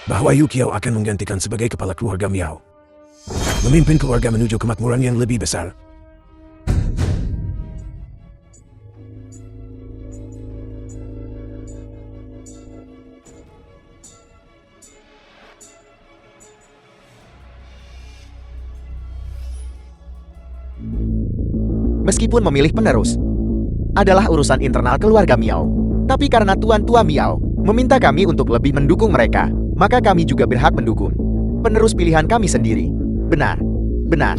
S5: bahwa Yu Qiao akan menggantikan sebagai kepala keluarga Miao. Memimpin keluarga menuju kemakmuran yang lebih besar.
S1: Meskipun memilih penerus adalah urusan internal keluarga Miao, tapi karena Tuan Tua Miao meminta kami untuk lebih mendukung mereka, maka kami juga berhak mendukung penerus pilihan kami sendiri. Benar, benar.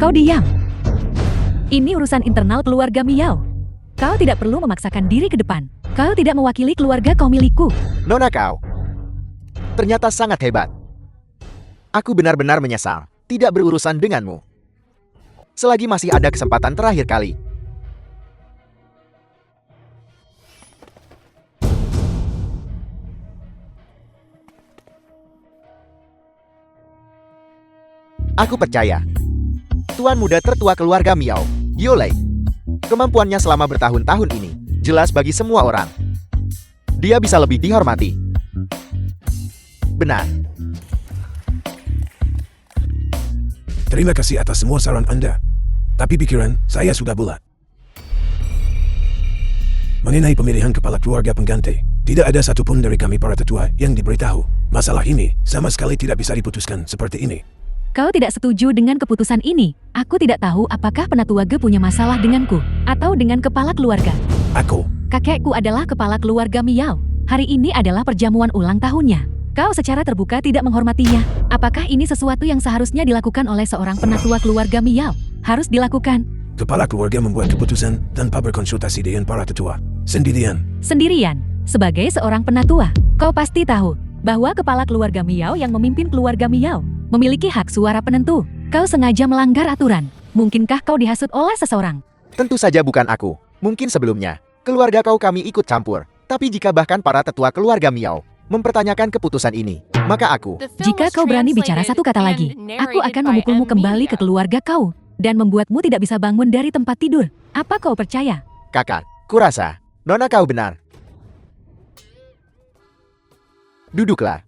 S3: Kau diam. Ini urusan internal keluarga Miao. Kau tidak perlu memaksakan diri ke depan. Kau tidak mewakili keluarga kau milikku.
S1: Nona kau ternyata sangat hebat. Aku benar-benar menyesal tidak berurusan denganmu. Selagi masih ada kesempatan terakhir kali. Aku percaya. Tuan muda tertua keluarga Miao, Yolei. Kemampuannya selama bertahun-tahun ini jelas bagi semua orang. Dia bisa lebih dihormati. Benar.
S5: Terima kasih atas semua saran Anda. Tapi pikiran saya sudah bulat. Mengenai pemilihan kepala keluarga pengganti, tidak ada satupun dari kami para tetua yang diberitahu. Masalah ini sama sekali tidak bisa diputuskan seperti ini.
S3: Kau tidak setuju dengan keputusan ini. Aku tidak tahu apakah Penatua Ge punya masalah denganku atau dengan kepala keluarga.
S5: Aku,
S3: Kakekku adalah kepala keluarga Miao. Hari ini adalah perjamuan ulang tahunnya. Kau secara terbuka tidak menghormatinya. Apakah ini sesuatu yang seharusnya dilakukan oleh seorang penatua keluarga Miao? Harus dilakukan.
S5: kepala keluarga membuat keputusan tanpa berkonsultasi dengan para tetua. Sendirian.
S3: Sendirian. Sebagai seorang penatua, kau pasti tahu bahwa kepala keluarga Miao yang memimpin keluarga Miao memiliki hak suara penentu. Kau sengaja melanggar aturan. Mungkinkah kau dihasut oleh seseorang?
S1: Tentu saja bukan aku. Mungkin sebelumnya, keluarga kau kami ikut campur. Tapi jika bahkan para tetua keluarga Miao mempertanyakan keputusan ini, maka aku...
S4: The film
S3: Jika
S4: was
S3: kau berani bicara
S4: translated
S3: satu kata
S4: and
S3: lagi, aku
S4: narrated
S3: akan
S4: by
S3: memukulmu
S4: M
S3: kembali ke
S4: Media.
S3: keluarga kau dan membuatmu tidak bisa bangun dari tempat tidur. Apa kau percaya?
S1: Kakak, kurasa, Nona kau benar. Duduklah.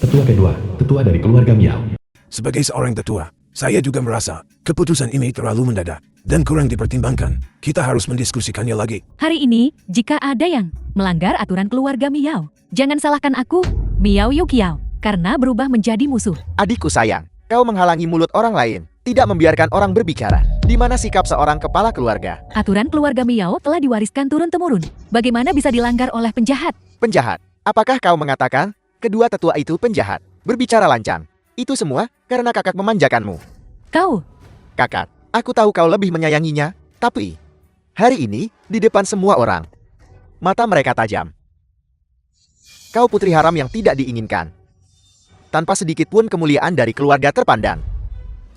S2: Tetua kedua, tetua dari keluarga Miao.
S5: Sebagai seorang tetua, saya juga merasa keputusan ini terlalu mendadak dan kurang dipertimbangkan. Kita harus mendiskusikannya lagi.
S3: Hari ini, jika ada yang melanggar aturan keluarga Miao, jangan salahkan aku, Miao Yukiao, karena berubah menjadi musuh.
S1: Adikku sayang, kau menghalangi mulut orang lain, tidak membiarkan orang berbicara. Di mana sikap seorang kepala keluarga?
S3: Aturan keluarga Miao telah diwariskan turun-temurun. Bagaimana bisa dilanggar oleh penjahat?
S1: Penjahat. Apakah kau mengatakan kedua tetua itu penjahat? Berbicara lancang. Itu semua karena kakak memanjakanmu.
S3: Kau,
S1: Kakak, aku tahu kau lebih menyayanginya, tapi hari ini di depan semua orang, mata mereka tajam. Kau putri haram yang tidak diinginkan. Tanpa sedikit pun kemuliaan dari keluarga terpandang.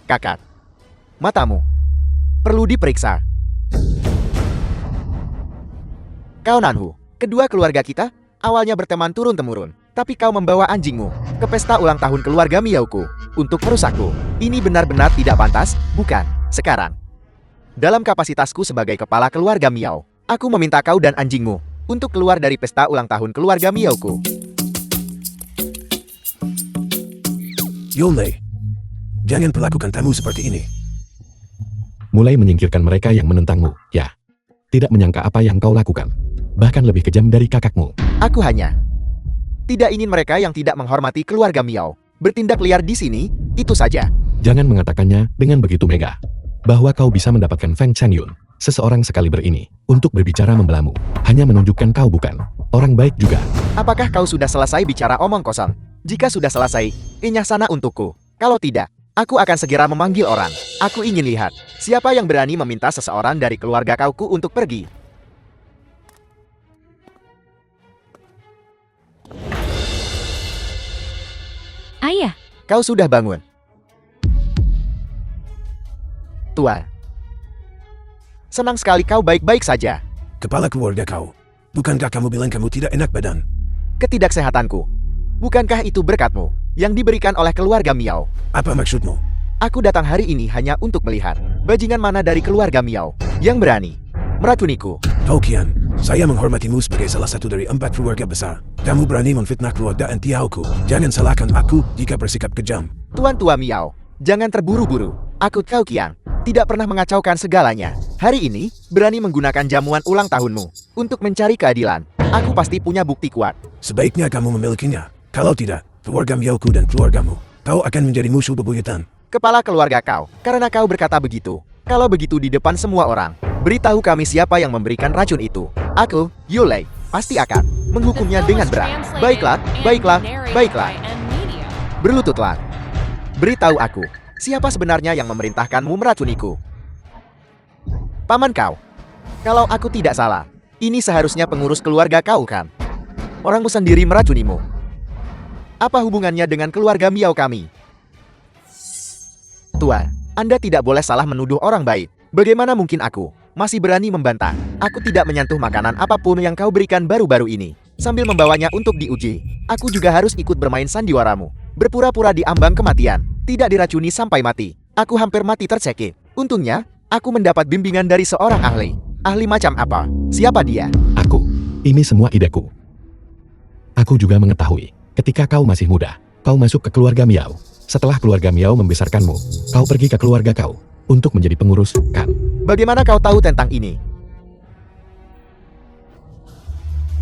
S1: Kakak, matamu perlu diperiksa. Kau Nanhu, kedua keluarga kita awalnya berteman turun-temurun, tapi kau membawa anjingmu ke pesta ulang tahun keluarga Miaoku untuk merusakku. Ini benar-benar tidak pantas, bukan? Sekarang, dalam kapasitasku sebagai kepala keluarga Miao, aku meminta kau dan anjingmu untuk keluar dari pesta ulang tahun keluarga Miaoku.
S5: Yole, jangan perlakukan tamu seperti ini.
S2: Mulai menyingkirkan mereka yang menentangmu, ya. Tidak menyangka apa yang kau lakukan. Bahkan lebih kejam dari kakakmu.
S1: Aku hanya tidak ingin mereka yang tidak menghormati keluarga Miao bertindak liar di sini, itu saja.
S2: Jangan mengatakannya dengan begitu mega. Bahwa kau bisa mendapatkan Feng Changyun, seseorang sekaliber ini, untuk berbicara membelamu. Hanya menunjukkan kau bukan orang baik juga.
S1: Apakah kau sudah selesai bicara omong kosong? Jika sudah selesai, inyah sana untukku. Kalau tidak, aku akan segera memanggil orang. Aku ingin lihat siapa yang berani meminta seseorang dari keluarga kauku untuk pergi.
S3: ayah,
S1: Kau sudah bangun. Tua. Senang sekali kau baik-baik saja.
S5: Kepala keluarga kau. Bukankah kamu bilang kamu tidak enak badan?
S1: Ketidaksehatanku. Bukankah itu berkatmu yang diberikan oleh keluarga Miao?
S5: Apa maksudmu?
S1: Aku datang hari ini hanya untuk melihat bajingan mana dari keluarga Miao yang berani meracuniku.
S5: Tolkien, saya menghormatimu sebagai salah satu dari 4 keluarga besar. Kamu berani memfitnah keluarga Tiaoku. Jangan salahkan aku jika bersikap kejam.
S1: Tuan Tua Miao, jangan terburu-buru. Aku Cao Qiang tidak pernah mengacaukan segalanya. Hari ini, berani menggunakan jamuan ulang tahunmu untuk mencari keadilan. Aku pasti punya bukti kuat.
S5: Sebaiknya kamu memilikinya. Kalau tidak, keluarga Miaoku dan keluargamu, kau akan menjadi musuh bebuyutan.
S1: Kepala keluarga kau, karena kau berkata begitu. Kalau begitu di depan semua orang, beritahu kami siapa yang memberikan racun itu. Aku, Yole, pasti akan menghukumnya dengan berat. Baiklah, baiklah, baiklah. Berlututlah. Beritahu aku, siapa sebenarnya yang memerintahkanmu meracuniku? Paman kau. Kalau aku tidak salah, ini seharusnya pengurus keluarga kau kan? Orangmu sendiri meracunimu. Apa hubungannya dengan keluarga Miao kami? Tua, Anda tidak boleh salah menuduh orang baik. Bagaimana mungkin aku masih berani membantah? Aku tidak menyentuh makanan apapun yang kau berikan baru-baru ini. Sambil membawanya untuk diuji, aku juga harus ikut bermain sandiwaramu. Berpura-pura di ambang kematian, tidak diracuni sampai mati. Aku hampir mati tercekik. Untungnya, aku mendapat bimbingan dari seorang ahli. Ahli macam apa? Siapa dia?
S2: Aku. Ini semua ideku. Aku juga mengetahui, ketika kau masih muda, kau masuk ke keluarga Miao. Setelah keluarga Miao membesarkanmu, kau pergi ke keluarga kau untuk menjadi pengurus, kan?
S1: Bagaimana kau tahu tentang ini?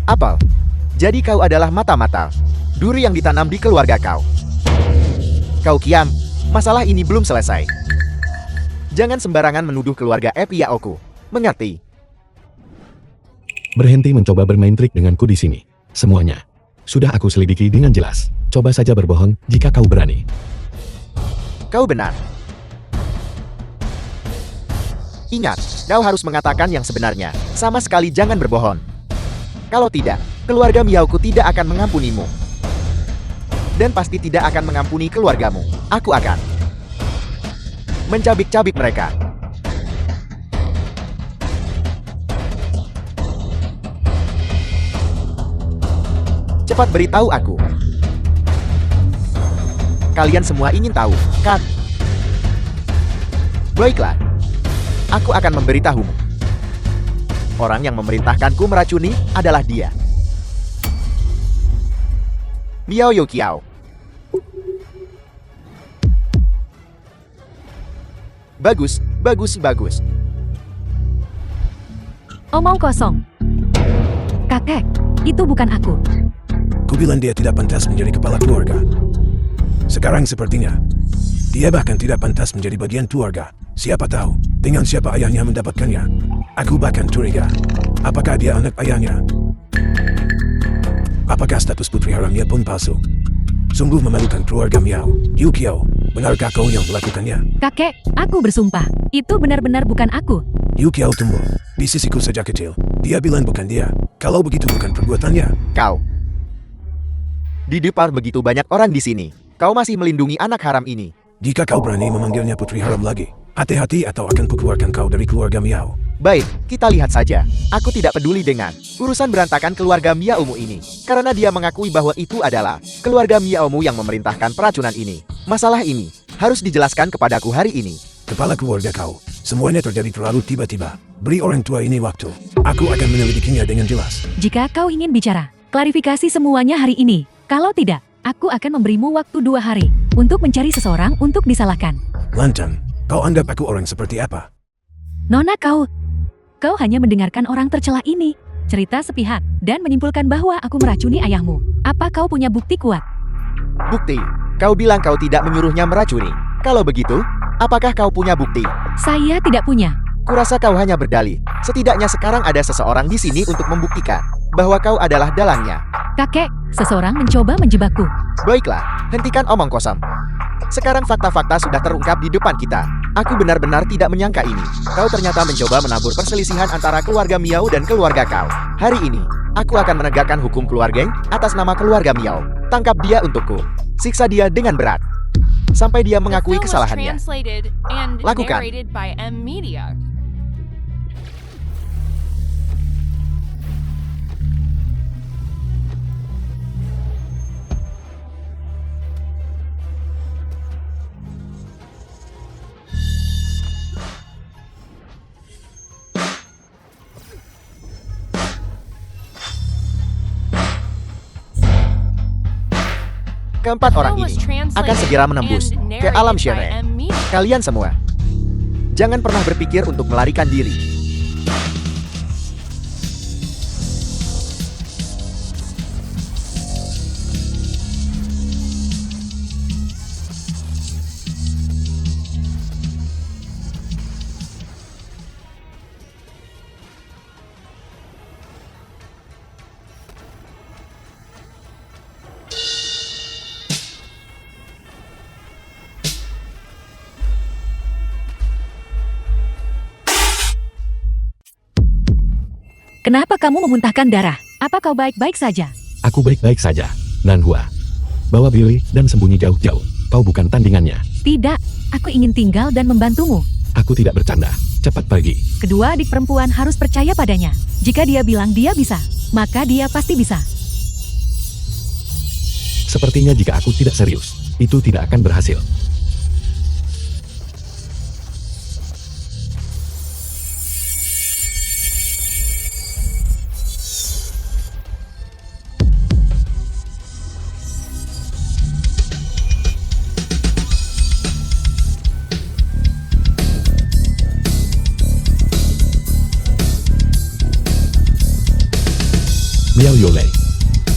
S1: Apel, jadi kau adalah mata-mata duri yang ditanam di keluarga kau. Kau Kiam, masalah ini belum selesai. Jangan sembarangan menuduh keluarga Yaoku. Mengerti?
S2: Berhenti mencoba bermain trik denganku di sini. Semuanya sudah aku selidiki dengan jelas. Coba saja berbohong jika kau berani.
S1: Kau benar. Ingat, kau harus mengatakan yang sebenarnya. Sama sekali jangan berbohong. Kalau tidak, keluarga Miaoku tidak akan mengampunimu. Dan pasti tidak akan mengampuni keluargamu. Aku akan mencabik-cabik mereka. Cepat beritahu aku. Kalian semua ingin tahu, kan? Baiklah. Aku akan memberitahumu. Orang yang memerintahkanku meracuni adalah dia. Miao Youqiao. Bagus, bagus, bagus.
S3: Omong kosong. Kakek, itu bukan aku.
S5: Ku bilang dia tidak pantas menjadi kepala keluarga. Sekarang sepertinya, dia bahkan tidak pantas menjadi bagian keluarga. Siapa tahu, dengan siapa ayahnya mendapatkannya. Aku bahkan curiga, apakah dia anak ayahnya? Apakah status putri haramnya pun palsu? Sungguh memalukan keluarga Miao. Youqiao, benarkah kau yang melakukannya?
S3: Kakek, aku bersumpah. Itu benar-benar bukan aku.
S5: Youqiao tumbuh di sisiku sejak kecil. Dia bilang bukan dia. Kalau begitu bukan perbuatannya.
S1: Kau. Di depan begitu banyak orang di sini. Kau masih melindungi anak haram ini.
S5: Jika kau berani memanggilnya putri haram lagi, hati-hati atau akan kukeluarkan kau dari keluarga Miao.
S1: Baik, kita lihat saja. Aku tidak peduli dengan urusan berantakan keluarga Miaomu ini. Karena dia mengakui bahwa itu adalah keluarga Miaomu yang memerintahkan peracunan ini. Masalah ini harus dijelaskan kepadaku hari ini.
S5: Kepala keluarga kau, semuanya terjadi terlalu tiba-tiba. Beri orang tua ini waktu. Aku akan menyelidikinya dengan jelas.
S3: Jika kau ingin bicara, klarifikasi semuanya hari ini. Kalau tidak, aku akan memberimu waktu 2 hari untuk mencari seseorang untuk disalahkan.
S5: Lantang, kau anggap aku orang seperti apa?
S3: Nona kau hanya mendengarkan orang tercela ini, cerita sepihak, dan menyimpulkan bahwa aku meracuni ayahmu. Apa kau punya bukti kuat?
S1: Bukti? Kau bilang kau tidak menyuruhnya meracuni. Kalau begitu, apakah kau punya bukti?
S3: Saya tidak punya.
S1: Kurasa kau hanya berdalih. Setidaknya sekarang ada seseorang di sini untuk membuktikan bahwa kau adalah dalangnya.
S3: Kakek, seseorang mencoba menjebakku.
S1: Baiklah, hentikan omong kosong. Sekarang fakta-fakta sudah terungkap di depan kita. Aku benar-benar tidak menyangka ini. Kau ternyata mencoba menabur perselisihan antara keluarga Miao dan keluarga kau. Hari ini, aku akan menegakkan hukum keluarga atas nama keluarga Miao. Tangkap dia untukku. Siksa dia dengan berat. Sampai dia mengakui
S4: The film was
S1: kesalahannya.
S4: translated and
S1: Lakukan.
S4: narrated by M Media.
S1: Keempat orang
S4: The film was
S1: ini
S4: translated
S1: akan segera menembus
S4: and
S1: ke alam
S4: narrated by
S1: syar'i.
S4: M Media.
S1: Kalian semua, jangan pernah berpikir untuk melarikan diri.
S3: Kenapa kamu memuntahkan darah? Apa kau baik-baik saja?
S2: Aku baik-baik saja, Nanhua. Bawa Billy dan sembunyi jauh-jauh. Kau bukan tandingannya.
S3: Tidak, aku ingin tinggal dan membantumu.
S2: Aku tidak bercanda. Cepat pergi.
S3: Kedua adik perempuan harus percaya padanya. Jika dia bilang dia bisa, maka dia pasti bisa.
S2: Sepertinya jika aku tidak serius, itu tidak akan berhasil. Miao Yole.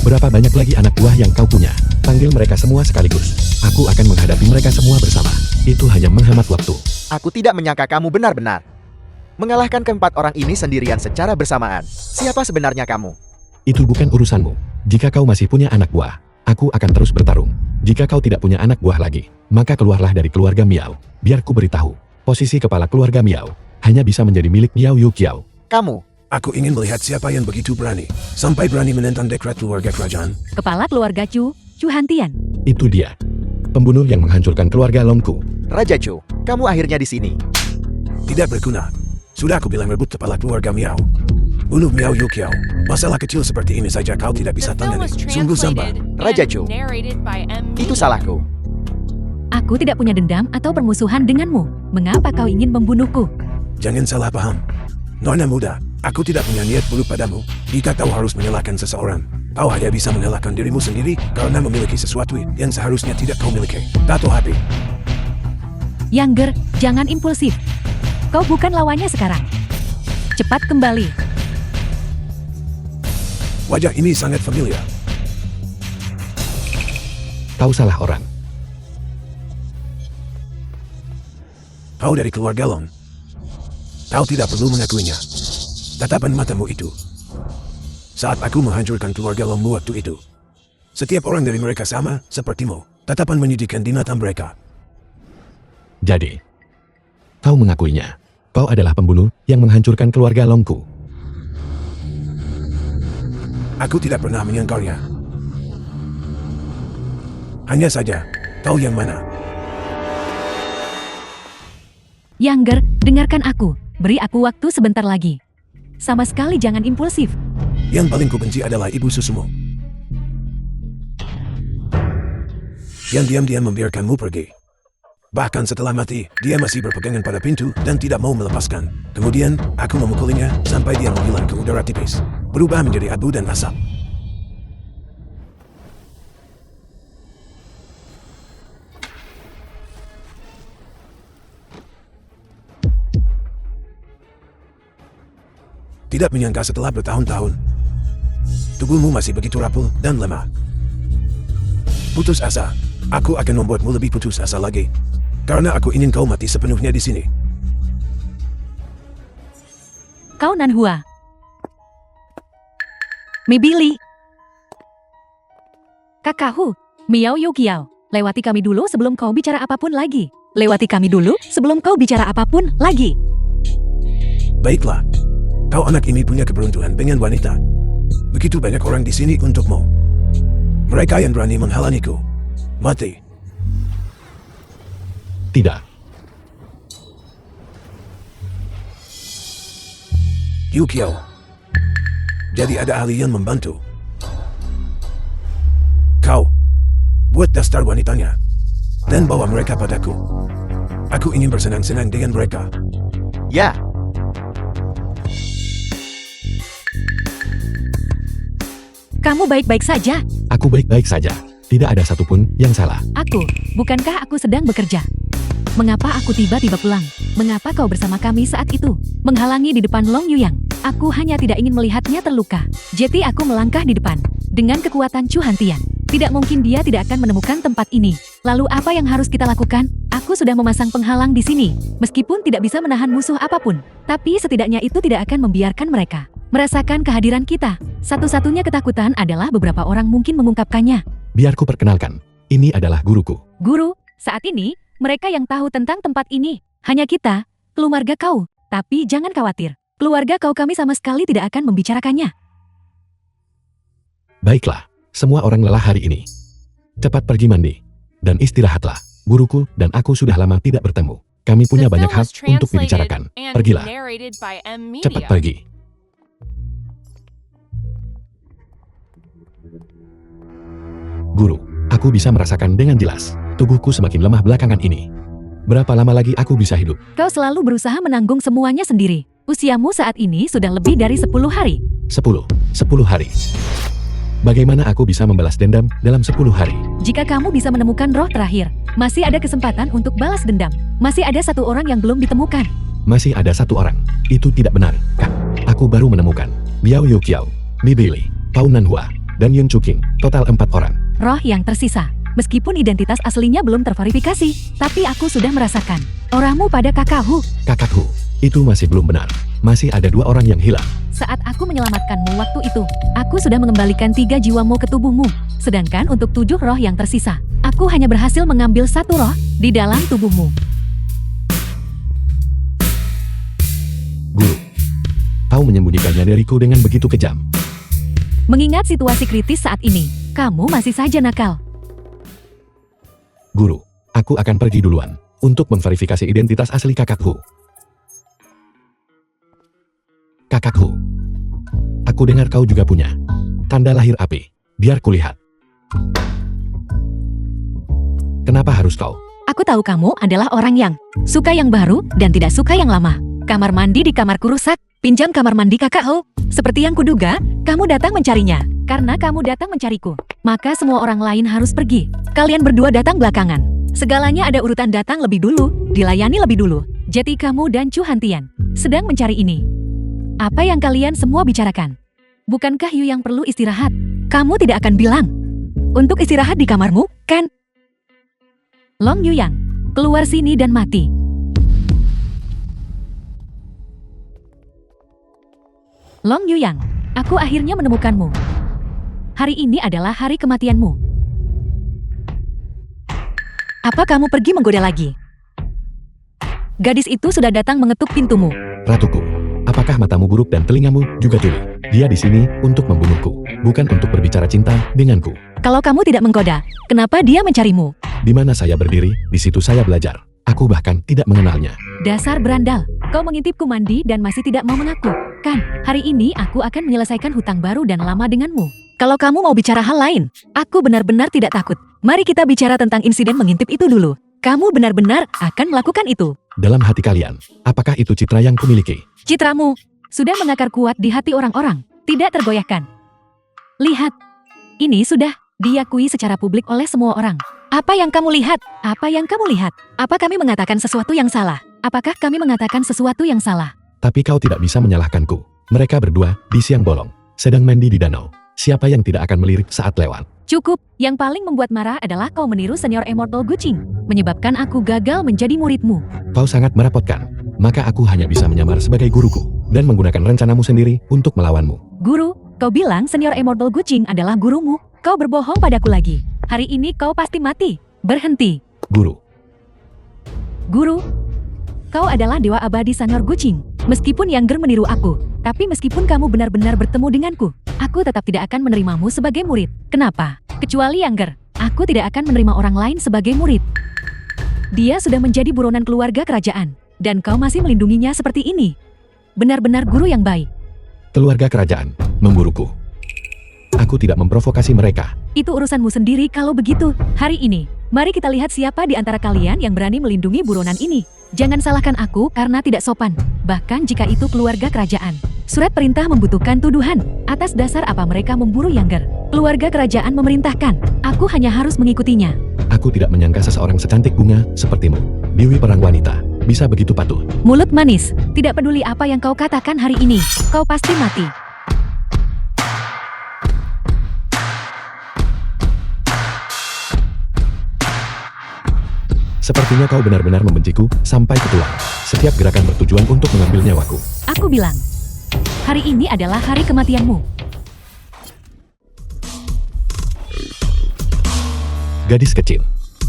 S2: Berapa banyak lagi anak buah yang kau punya? Panggil mereka semua sekaligus. Aku akan menghadapi mereka semua bersama. Itu hanya menghemat waktu.
S1: Aku tidak menyangka kamu benar-benar mengalahkan keempat orang ini sendirian secara bersamaan. Siapa sebenarnya kamu?
S2: Itu bukan urusanmu. Jika kau masih punya anak buah, aku akan terus bertarung. Jika kau tidak punya anak buah lagi, maka keluarlah dari keluarga Miao. Biar ku beritahu, posisi kepala keluarga Miao hanya bisa menjadi milik Miao Yuqiao.
S1: Kamu.
S5: Aku ingin melihat siapa yang begitu berani, sampai berani menentang dekret keluarga kerajaan.
S3: Kepala keluarga Chu Hantian.
S2: Itu dia. Pembunuh yang menghancurkan keluarga Longku.
S1: Raja Chu, kamu akhirnya di sini.
S5: Tidak berguna. Sudah aku bilang rebut kepala keluarga Miao. Bunuh Miao Yuqiao. Masalah kecil seperti ini saja kau tidak bisa
S4: The film
S5: tangani.
S4: was
S5: Sungguh sampah.
S4: translated
S1: Raja
S4: and
S1: Chu.
S4: narrated by M.
S1: Itu
S4: Media.
S1: salahku.
S3: Aku tidak punya dendam atau permusuhan denganmu. Mengapa kau ingin membunuhku?
S5: Jangan salah paham. Nona muda, aku tidak punya niat buruk padamu. Jika kau harus menyalahkan seseorang, kau hanya bisa menyalahkan dirimu sendiri karena memiliki sesuatu yang seharusnya tidak kau miliki. Tato hati.
S3: Younger, jangan impulsif. Kau bukan lawannya sekarang. Cepat kembali.
S5: Wajah ini sangat familiar.
S2: Kau salah orang.
S5: Kau dari keluarga Long. Kau tidak perlu mengakuinya. Tatapan matamu itu. Saat aku menghancurkan keluarga Longmu waktu itu, setiap orang dari mereka sama sepertimu. Tatapan menyedihkan di mata mereka.
S2: Jadi, kau mengakuinya. Kau adalah pembunuh yang menghancurkan keluarga Longku.
S5: Aku tidak pernah menyangkalnya. Hanya saja, kau yang mana?
S3: Younger, dengarkan aku. Beri aku waktu sebentar lagi. Sama sekali jangan impulsif.
S5: Yang paling kubenci adalah ibu susumu. Yang diam-diam membiarkanmu pergi. Bahkan setelah mati, dia masih berpegangan pada pintu dan tidak mau melepaskan. Kemudian, aku memukulinya sampai dia menghilang ke udara tipis. Berubah menjadi abu dan asap. Tidak menyangka setelah bertahun-tahun, tubuhmu masih begitu rapuh dan lemah. Putus asa. Aku akan membuatmu lebih putus asa lagi. Karena aku ingin kau mati sepenuhnya di sini.
S3: Kau Nanhua. Mibili. Kakakku, Miao Yuqiao. Lewati kami dulu sebelum kau bicara apapun lagi. Lewati kami dulu sebelum kau bicara apapun lagi.
S5: Baiklah. Kau anak ini punya keberuntungan dengan wanita. Begitu banyak orang di sini untukmu. Mereka yang berani menghalangiku. Mati.
S2: Tidak.
S5: Yuqiao. Jadi ada ahli yang membantu. Kau. Buat daftar wanitanya. Dan bawa mereka padaku. Aku ingin bersenang-senang dengan mereka.
S1: Ya,
S3: Kamu baik-baik saja.
S2: Aku baik-baik saja. Tidak ada satupun yang salah.
S3: Aku, bukankah aku sedang bekerja? Mengapa aku tiba-tiba pulang? Mengapa kau bersama kami saat itu? Menghalangi di depan Long Yuyang. Aku hanya tidak ingin melihatnya terluka. Jadi aku melangkah di depan. Dengan kekuatan Chu Hantian. Tidak mungkin dia tidak akan menemukan tempat ini. Lalu apa yang harus kita lakukan? Aku sudah memasang penghalang di sini. Meskipun tidak bisa menahan musuh apapun. Tapi setidaknya itu tidak akan membiarkan mereka merasakan kehadiran kita. Satu-satunya ketakutan adalah beberapa orang mungkin mengungkapkannya.
S2: Biar ku perkenalkan. Ini adalah guruku.
S3: Guru, saat ini, mereka yang tahu tentang tempat ini. Hanya kita, keluarga kau. Tapi jangan khawatir. Keluarga kau kami sama sekali tidak akan membicarakannya.
S2: Baiklah. Semua orang lelah hari ini. Cepat pergi mandi. Dan istirahatlah. Guruku dan aku sudah lama tidak bertemu. Kami punya
S4: The
S2: banyak
S4: film
S2: hal
S4: was
S2: untuk
S4: translated
S2: dibicarakan.
S4: and
S2: Pergilah.
S4: narrated by M.
S2: Cepat
S4: Media.
S2: pergi. Guru, aku bisa merasakan dengan jelas. Tubuhku semakin lemah belakangan ini. Berapa lama lagi aku bisa hidup?
S3: Kau selalu berusaha menanggung semuanya sendiri. Usiamu saat ini sudah lebih dari 10 hari.
S2: 10 hari. Bagaimana aku bisa membalas dendam dalam 10 hari?
S3: Jika kamu bisa menemukan roh terakhir, masih ada kesempatan untuk balas dendam. Masih ada satu orang yang belum ditemukan.
S2: Masih ada satu orang. Itu tidak benar, Kak. Aku baru menemukan Miao Yuqiao, Mibili. Pao Nanhua, dan Yun Chuking, total 4 orang.
S3: Roh yang tersisa. Meskipun identitas aslinya belum terverifikasi, tapi aku sudah merasakan auramu pada kakakku.
S2: Kakakku, itu masih belum benar. Masih ada 2 orang yang hilang.
S3: Saat aku menyelamatkanmu waktu itu, aku sudah mengembalikan 3 jiwamu ke tubuhmu. Sedangkan untuk 7 roh yang tersisa, aku hanya berhasil mengambil 1 roh di dalam tubuhmu.
S2: Guru, Pao menyembunyikannya dariku dengan begitu kejam.
S3: Mengingat situasi kritis saat ini, kamu masih saja nakal.
S2: Guru, aku akan pergi duluan untuk memverifikasi identitas asli kakakku. Kakakku, aku dengar kau juga punya tanda lahir api. Biar kulihat. Kenapa harus kau?
S3: Aku tahu kamu adalah orang yang suka yang baru dan tidak suka yang lama. Kamar mandi di kamarku rusak, pinjam kamar mandi kakakku. Seperti yang kuduga, kamu datang mencarinya. Karena kamu datang mencariku, maka semua orang lain harus pergi. Kalian berdua datang belakangan. Segalanya ada urutan datang lebih dulu, dilayani lebih dulu. Jadi kamu dan Chu Hantian sedang mencari ini. Apa yang kalian semua bicarakan? Bukankah Yu yang perlu istirahat? Kamu tidak akan bilang untuk istirahat di kamarmu, kan? Long Yuyang, keluar sini dan mati. Long Yuyang, aku akhirnya menemukanmu. Hari ini adalah hari kematianmu. Apa kamu pergi menggoda lagi? Gadis itu sudah datang mengetuk pintumu.
S2: Ratuku, apakah matamu buruk dan telingamu juga tuli? Dia di sini untuk membunuhku, bukan untuk berbicara cinta denganku.
S3: Kalau kamu tidak menggoda, kenapa dia mencarimu?
S2: Di mana saya berdiri, di situ saya belajar. Aku bahkan tidak mengenalnya.
S3: Dasar berandal, kau mengintipku mandi dan masih tidak mau mengaku. Kan, hari ini aku akan menyelesaikan hutang baru dan lama denganmu. Kalau kamu mau bicara hal lain, aku benar-benar tidak takut. Mari kita bicara tentang insiden mengintip itu dulu. Kamu benar-benar akan melakukan itu.
S2: Dalam hati kalian, apakah itu citra yang kumiliki?
S3: Citramu sudah mengakar kuat di hati orang-orang, tidak tergoyahkan. Lihat, ini sudah diakui secara publik oleh semua orang. Apa yang kamu lihat? Apa yang kamu lihat? Apa kami mengatakan sesuatu yang salah? Apakah kami mengatakan sesuatu yang salah?
S2: Tapi kau tidak bisa menyalahkanku. Mereka berdua di siang bolong, sedang mandi di danau. Siapa yang tidak akan melirik saat lewat?
S3: Cukup, yang paling membuat marah adalah kau meniru senior Immortal Gucing, menyebabkan aku gagal menjadi muridmu.
S2: Kau sangat merepotkan. Maka aku hanya bisa menyamar sebagai guruku, dan menggunakan rencanamu sendiri untuk melawanmu.
S3: Guru, kau bilang senior Immortal Gucing adalah gurumu. Kau berbohong padaku lagi. Hari ini kau pasti mati. Berhenti.
S2: Guru,
S3: Guru, kau adalah dewa abadi senior Gucing. Meskipun Younger meniru aku, tapi meskipun kamu benar-benar bertemu denganku, aku tetap tidak akan menerimamu sebagai murid. Kenapa? Kecuali Younger, aku tidak akan menerima orang lain sebagai murid. Dia sudah menjadi buronan keluarga kerajaan, dan kau masih melindunginya seperti ini. Benar-benar guru yang baik.
S2: keluarga kerajaan memburuku. Aku tidak memprovokasi mereka.
S3: Itu urusanmu sendiri kalau begitu. Hari ini, mari kita lihat siapa di antara kalian yang berani melindungi buronan ini. Jangan salahkan aku karena tidak sopan, bahkan jika itu keluarga kerajaan. Surat perintah membutuhkan tuduhan. Atas dasar apa mereka memburu Younger? Keluarga kerajaan memerintahkan. Aku hanya harus mengikutinya.
S2: Aku tidak menyangka seseorang secantik bunga sepertimu, Dewi perang wanita, bisa begitu patuh.
S3: Mulut manis, tidak peduli apa yang kau katakan hari ini, kau pasti mati.
S2: Sepertinya kau benar-benar membenciku sampai ke tulang. Setiap gerakan bertujuan untuk mengambil nyawaku.
S3: Aku bilang, hari ini adalah hari kematianmu.
S2: Gadis kecil,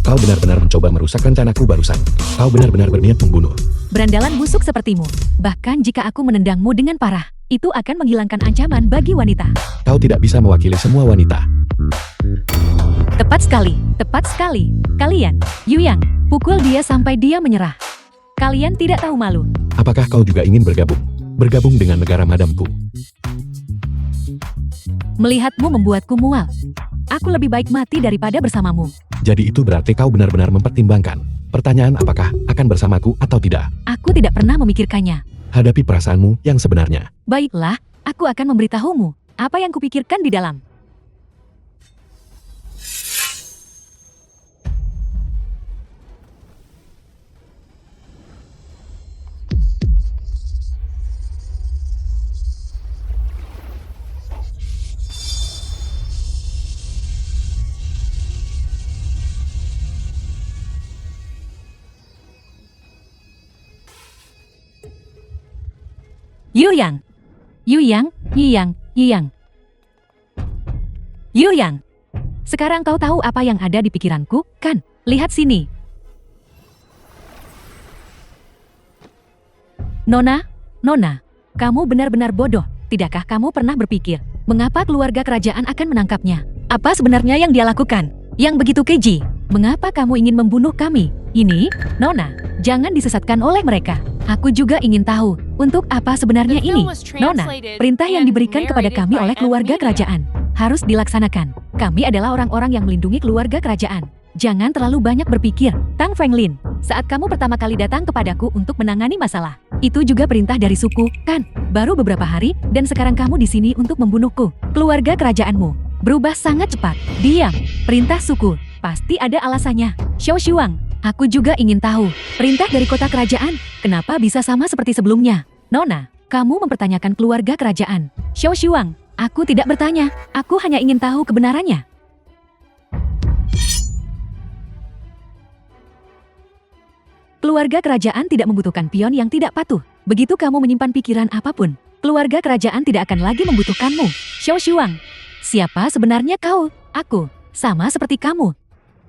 S2: kau benar-benar mencoba merusak rencanaku barusan. Kau benar-benar berniat membunuh.
S3: Berandalan busuk sepertimu. Bahkan jika aku menendangmu dengan parah, itu akan menghilangkan ancaman bagi wanita.
S2: Kau tidak bisa mewakili semua wanita.
S3: Tepat sekali, tepat sekali. Kalian, Yuyang, pukul dia sampai dia menyerah. Kalian tidak tahu malu.
S2: Apakah kau juga ingin bergabung? Bergabung dengan negara madamku.
S3: Melihatmu membuatku mual. Aku lebih baik mati daripada bersamamu.
S2: Jadi itu berarti kau benar-benar mempertimbangkan pertanyaan apakah akan bersamaku atau tidak.
S3: Aku tidak pernah memikirkannya.
S2: Hadapi perasaanmu yang sebenarnya.
S3: Baiklah, aku akan memberitahumu apa yang kupikirkan di dalam. Yuyang. Yuyang, Yiyang, Yiyang. Yuyang. Sekarang kau tahu apa yang ada di pikiranku, kan? Lihat sini. Nona, Nona, kamu benar-benar bodoh. Tidakkah kamu pernah berpikir, mengapa keluarga kerajaan akan menangkapnya? Apa sebenarnya yang dia lakukan? Yang begitu keji. Mengapa kamu ingin membunuh kami? Ini, Nona, jangan disesatkan oleh mereka. Aku juga ingin tahu, untuk apa sebenarnya ini? Nona, perintah yang diberikan kepada kami oleh keluarga kerajaan harus dilaksanakan. Kami adalah orang-orang yang melindungi keluarga kerajaan. Jangan terlalu banyak berpikir, Tang Fenglin. Saat kamu pertama kali datang kepadaku untuk menangani masalah, itu juga perintah dari suku, kan? Baru beberapa hari, dan sekarang kamu di sini untuk membunuhku. Keluarga kerajaanmu berubah sangat cepat. Diam, perintah suku, pasti ada alasannya. Xiao Shuang, aku juga ingin tahu, perintah dari kota kerajaan, kenapa bisa sama seperti sebelumnya? Nona, kamu mempertanyakan keluarga kerajaan. Xiao Shuang, aku tidak bertanya, aku hanya ingin tahu kebenarannya. Keluarga kerajaan tidak membutuhkan pion yang tidak patuh. Begitu kamu menyimpan pikiran apapun, keluarga kerajaan tidak akan lagi membutuhkanmu. Xiao Shuang, siapa sebenarnya kau? Aku, sama seperti kamu.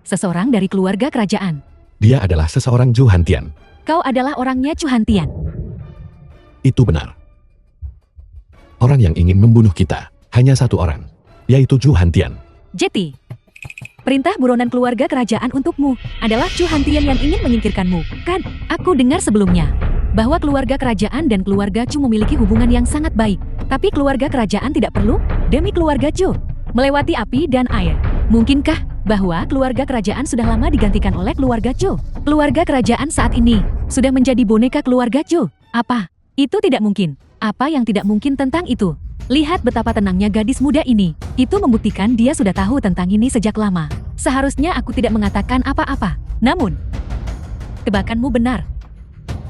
S3: Seseorang dari keluarga kerajaan.
S2: Dia adalah seseorang Zhu Hantian.
S3: Kau adalah orangnya Zhu Hantian.
S2: Itu benar. Orang yang ingin membunuh kita, hanya satu orang, yaitu Zhu Hantian.
S3: Jeti, perintah buronan keluarga kerajaan untukmu adalah Zhu Hantian yang ingin menyingkirkanmu, kan? Aku dengar sebelumnya bahwa keluarga kerajaan dan keluarga Zhu memiliki hubungan yang sangat baik. Tapi keluarga kerajaan tidak perlu demi keluarga Zhu melewati api dan air. Mungkinkah bahwa keluarga kerajaan sudah lama digantikan oleh keluarga Zhu? Keluarga kerajaan saat ini sudah menjadi boneka keluarga Zhu. Apa? Itu tidak mungkin. Apa yang tidak mungkin tentang itu? Lihat betapa tenangnya gadis muda ini. Itu membuktikan dia sudah tahu tentang ini sejak lama. Seharusnya aku tidak mengatakan apa-apa. Namun, tebakanmu benar.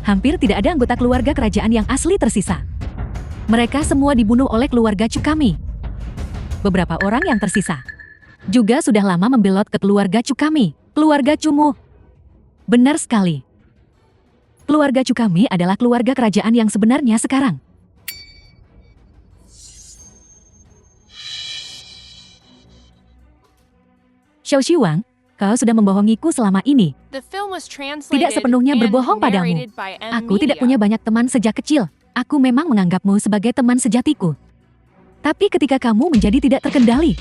S3: Hampir tidak ada anggota keluarga kerajaan yang asli tersisa. Mereka semua dibunuh oleh keluarga Zhu kami. Beberapa orang yang tersisa juga sudah lama membelot ke keluarga Zhu kami. Keluarga Zhumu. Benar sekali. Keluarga Zhu kami adalah keluarga kerajaan yang sebenarnya sekarang. Xiao Shuang, kau sudah membohongiku selama ini.
S4: The film was translated
S3: Tidak sepenuhnya
S4: and
S3: berbohong padamu.
S4: narrated by M
S3: Aku tidak
S4: Media.
S3: punya banyak teman sejak kecil. Aku memang menganggapmu sebagai teman sejatiku. Tapi ketika kamu menjadi tidak terkendali,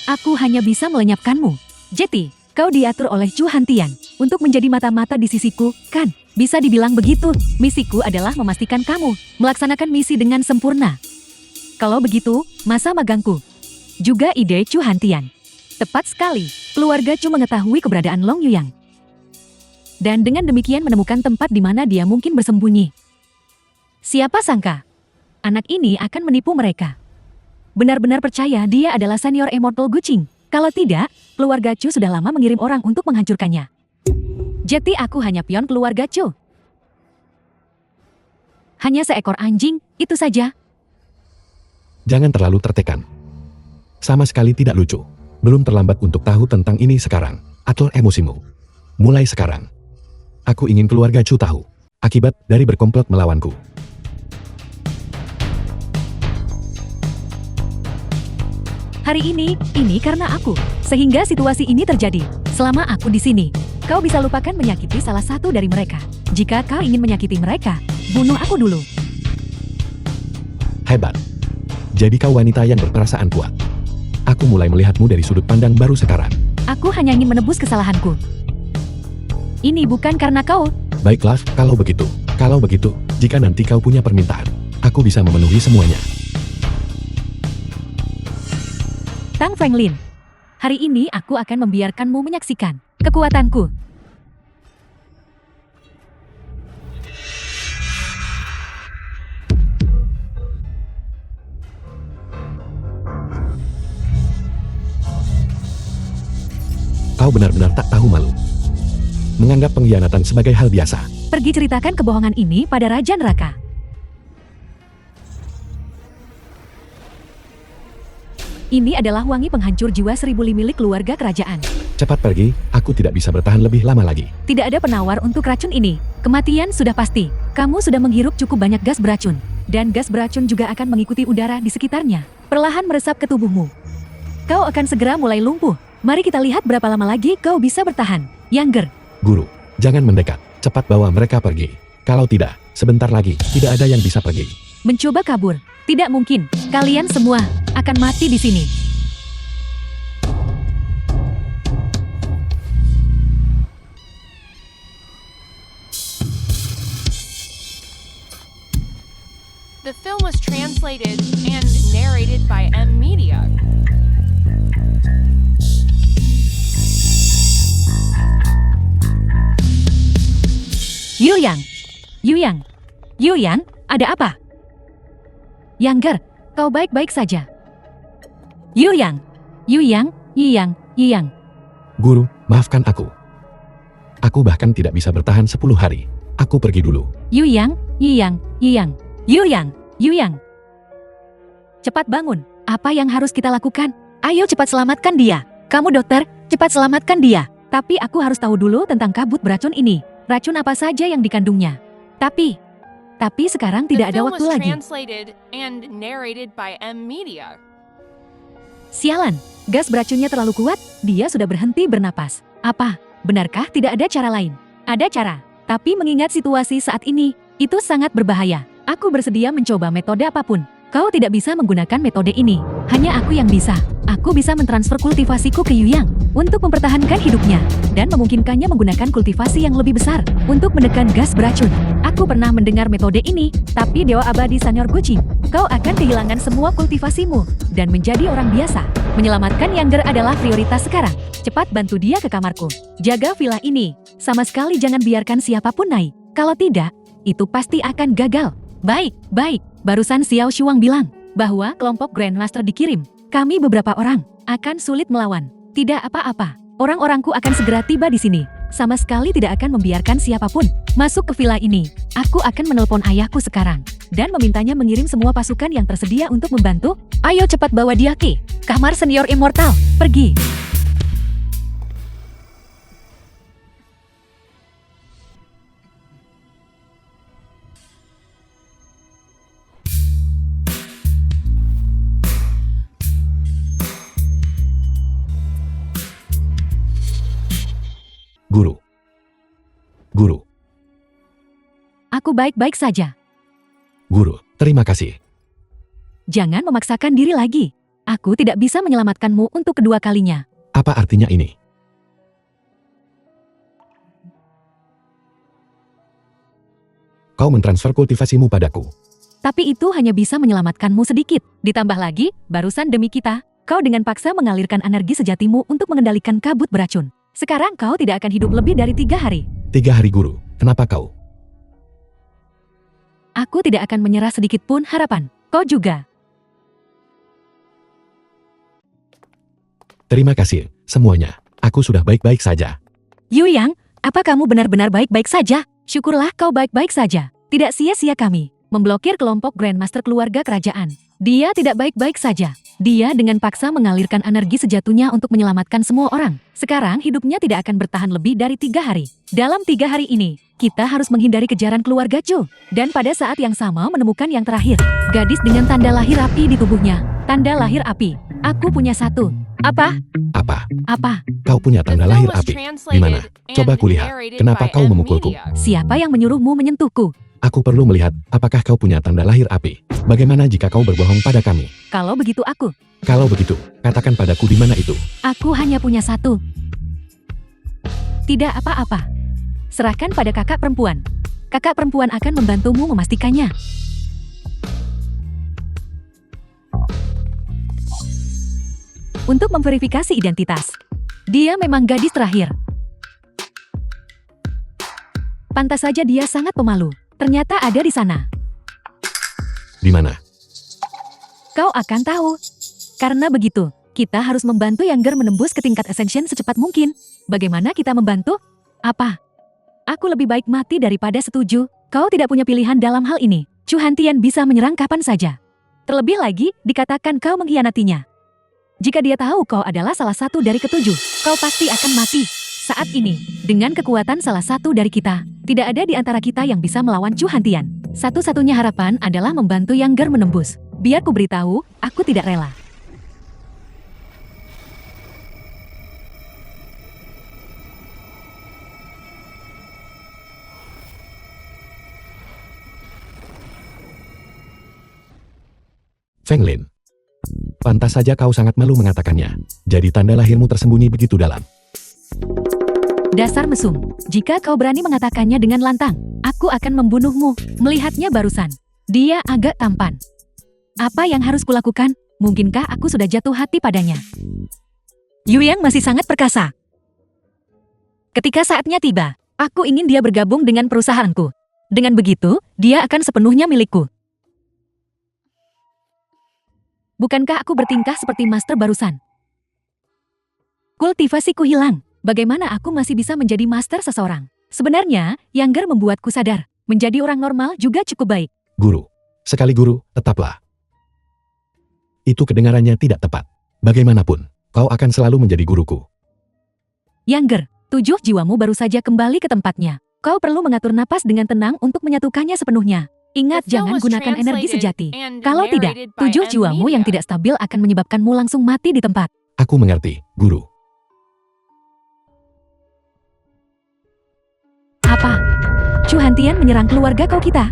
S3: aku hanya bisa melenyapkanmu. Jeti, kau diatur oleh Zhu Hantian untuk menjadi mata-mata di sisiku, kan? Bisa dibilang begitu. Misiku adalah memastikan kamu melaksanakan misi dengan sempurna. Kalau begitu, masa magangku juga ide Zhu Hantian. Tepat sekali, keluarga Zhu mengetahui keberadaan Long Yuyang. Dan dengan demikian menemukan tempat di mana dia mungkin bersembunyi. Siapa sangka, anak ini akan menipu mereka. Benar-benar percaya dia adalah senior Immortal Guqing. Kalau tidak, keluarga Zhu sudah lama mengirim orang untuk menghancurkannya. Jadi aku hanya pion keluarga Zhu. Hanya seekor anjing, itu saja.
S2: Jangan terlalu tertekan. Sama sekali tidak lucu. Belum terlambat untuk tahu tentang ini sekarang. Atur emosimu. Mulai sekarang. Aku ingin keluarga Zhu tahu akibat dari berkomplot melawanku.
S3: Hari ini karena aku. Sehingga situasi ini terjadi. Selama aku di sini, kau bisa lupakan menyakiti salah satu dari mereka. Jika kau ingin menyakiti mereka, bunuh aku dulu.
S2: Hebat. Jadi kau wanita yang berperasaan kuat. Aku mulai melihatmu dari sudut pandang baru sekarang.
S3: Aku hanya ingin menebus kesalahanku. Ini bukan karena kau.
S2: Baiklah, kalau begitu. Kalau begitu, jika nanti kau punya permintaan, aku bisa memenuhi semuanya.
S3: Tang Fenglin, hari ini aku akan membiarkanmu menyaksikan kekuatanku.
S2: Kau benar-benar tak tahu malu. Menganggap pengkhianatan sebagai hal biasa.
S3: Pergi ceritakan kebohongan ini pada Raja Neraka. Ini adalah wangi penghancur jiwa 1000 li milik keluarga kerajaan.
S2: Cepat pergi, aku tidak bisa bertahan lebih lama lagi.
S3: Tidak ada penawar untuk racun ini. Kematian sudah pasti. Kamu sudah menghirup cukup banyak gas beracun. Dan gas beracun juga akan mengikuti udara di sekitarnya, perlahan meresap ke tubuhmu. Kau akan segera mulai lumpuh. Mari kita lihat berapa lama lagi kau bisa bertahan. Younger.
S2: Guru, jangan mendekat. Cepat bawa mereka pergi. Kalau tidak, sebentar lagi tidak ada yang bisa pergi.
S3: Mencoba kabur. Tidak mungkin. Kalian semua akan mati di sini.
S4: The film was translated and narrated by M Media.
S3: Yuyang. Yuyang. Yuyang, ada apa? Younger, kau baik-baik saja. Yuyang. Yuyang, Yuyang, Yuyang.
S2: Guru, maafkan aku. Aku bahkan tidak bisa bertahan 10 hari. Aku pergi dulu.
S3: Yuyang, Yuyang, Yuyang. Yuyang, Yuyang. Cepat bangun. Apa yang harus kita lakukan? Ayo cepat selamatkan dia. Kamu dokter, cepat selamatkan dia. Tapi aku harus tahu dulu tentang kabut beracun ini. Racun apa saja yang dikandungnya. Tapi sekarang tidak ada waktu lagi.
S4: Translated and narrated by M Media.
S3: Sialan, gas beracunnya terlalu kuat, dia sudah berhenti bernapas. Apa? Benarkah tidak ada cara lain? Ada cara, tapi mengingat situasi saat ini, itu sangat berbahaya. Aku bersedia mencoba metode apapun. Kau tidak bisa menggunakan metode ini. Hanya aku yang bisa. Aku bisa mentransfer kultivasiku ke Yuyang untuk mempertahankan hidupnya dan memungkinkannya menggunakan kultivasi yang lebih besar untuk menekan gas beracun. Aku pernah mendengar metode ini, tapi Dewa Abadi Senior Gucci, kau akan kehilangan semua kultivasimu dan menjadi orang biasa. Menyelamatkan Younger adalah prioritas sekarang. Cepat bantu dia ke kamarku. Jaga villa ini. Sama sekali jangan biarkan siapapun naik. Kalau tidak, itu pasti akan gagal. Baik. Barusan Xiao Shuang bilang bahwa kelompok Grandmaster dikirim. Kami beberapa orang akan sulit melawan. Tidak apa-apa. Orang-orangku akan segera tiba di sini. Sama sekali tidak akan membiarkan siapapun masuk ke villa ini. Aku akan menelpon ayahku sekarang dan memintanya mengirim semua pasukan yang tersedia untuk membantu. Ayo cepat bawa dia ke kamar senior immortal. Pergi.
S2: Guru.
S3: Aku baik-baik saja.
S2: Guru, terima kasih.
S3: Jangan memaksakan diri lagi. Aku tidak bisa menyelamatkanmu untuk kedua kalinya.
S2: Apa artinya ini? Kau mentransfer kultivasimu padaku.
S3: Tapi itu hanya bisa menyelamatkanmu sedikit. Ditambah lagi, barusan demi kita, kau dengan paksa mengalirkan energi sejatimu untuk mengendalikan kabut beracun. Sekarang kau tidak akan hidup lebih dari 3 hari.
S2: 3 hari guru, kenapa kau?
S3: Aku tidak akan menyerah sedikit pun harapan. Kau juga.
S2: Terima kasih, semuanya. Aku sudah baik-baik saja.
S3: Yuyang, apa kamu benar-benar baik-baik saja? Syukurlah kau baik-baik saja. Tidak sia-sia kami memblokir kelompok Grandmaster keluarga kerajaan. Dia tidak baik-baik saja. Dia dengan paksa mengalirkan energi sejatuhnya untuk menyelamatkan semua orang. Sekarang hidupnya tidak akan bertahan lebih dari 3 hari. Dalam 3 hari ini, kita harus menghindari kejaran keluarga Chu. Dan pada saat yang sama menemukan yang terakhir. Gadis dengan tanda lahir api di tubuhnya. Tanda lahir api. Aku punya satu. Apa?
S2: Apa? Kau punya tanda
S4: The
S2: lahir
S4: film was
S2: api.
S4: translated
S2: Di mana? Coba
S4: and
S2: kulihat.
S4: narrated
S2: Kenapa
S4: by
S2: kau
S4: M
S2: memukulku?
S4: Media.
S3: Siapa yang menyuruhmu menyentuhku?
S2: Aku perlu melihat apakah kau punya tanda lahir api. Bagaimana jika kau berbohong pada kami?
S3: Kalau begitu aku.
S2: Kalau begitu, katakan padaku di mana itu.
S3: Aku hanya punya satu. Tidak apa-apa. Serahkan pada kakak perempuan. Kakak perempuan akan membantumu memastikannya. Untuk memverifikasi identitas. Dia memang gadis terakhir. Pantas saja dia sangat pemalu. Ternyata ada di sana.
S2: Di mana?
S3: Kau akan tahu. Karena begitu, kita harus membantu Younger menembus ke tingkat Ascension secepat mungkin. Bagaimana kita membantu? Apa? Aku lebih baik mati daripada setuju. Kau tidak punya pilihan dalam hal ini. Chu Hantian bisa menyerang kapan saja. Terlebih lagi, dikatakan kau mengkhianatinya. Jika dia tahu kau adalah salah satu dari ketujuh, kau pasti akan mati. Saat ini, dengan kekuatan salah satu dari kita, tidak ada di antara kita yang bisa melawan Chu Hantian. Satu-satunya harapan adalah membantu Younger menembus. Biar ku beritahu, aku tidak rela.
S2: Feng Lin. Pantas saja kau sangat malu mengatakannya. Jadi tanda lahirmu tersembunyi begitu dalam.
S3: Dasar mesum, jika kau berani mengatakannya dengan lantang, aku akan membunuhmu. Melihatnya barusan, dia agak tampan. Apa yang harus kulakukan? Mungkinkah aku sudah jatuh hati padanya? Yu Yang masih sangat perkasa. Ketika saatnya tiba, aku ingin dia bergabung dengan perusahaanku. Dengan begitu, dia akan sepenuhnya milikku. Bukankah aku bertingkah seperti master barusan? Kultivasiku hilang. Bagaimana aku masih bisa menjadi master seseorang? Sebenarnya, Younger membuatku sadar. Menjadi orang normal juga cukup baik.
S2: Guru. Sekali guru, tetaplah. Itu kedengarannya tidak tepat. Bagaimanapun, kau akan selalu menjadi guruku.
S3: Younger, 7 jiwamu baru saja kembali ke tempatnya. Kau perlu mengatur napas dengan tenang untuk menyatukannya sepenuhnya. Ingat,
S4: The film
S3: jangan
S4: was
S3: gunakan energi
S4: translated
S3: sejati.
S4: and
S3: Kalau tidak,
S4: narrated by
S3: 7 jiwamu yang
S4: M-Media.
S3: tidak stabil akan menyebabkanmu langsung mati di tempat.
S2: Aku mengerti, guru.
S3: Apa? Chu Hantian menyerang keluarga kau kita?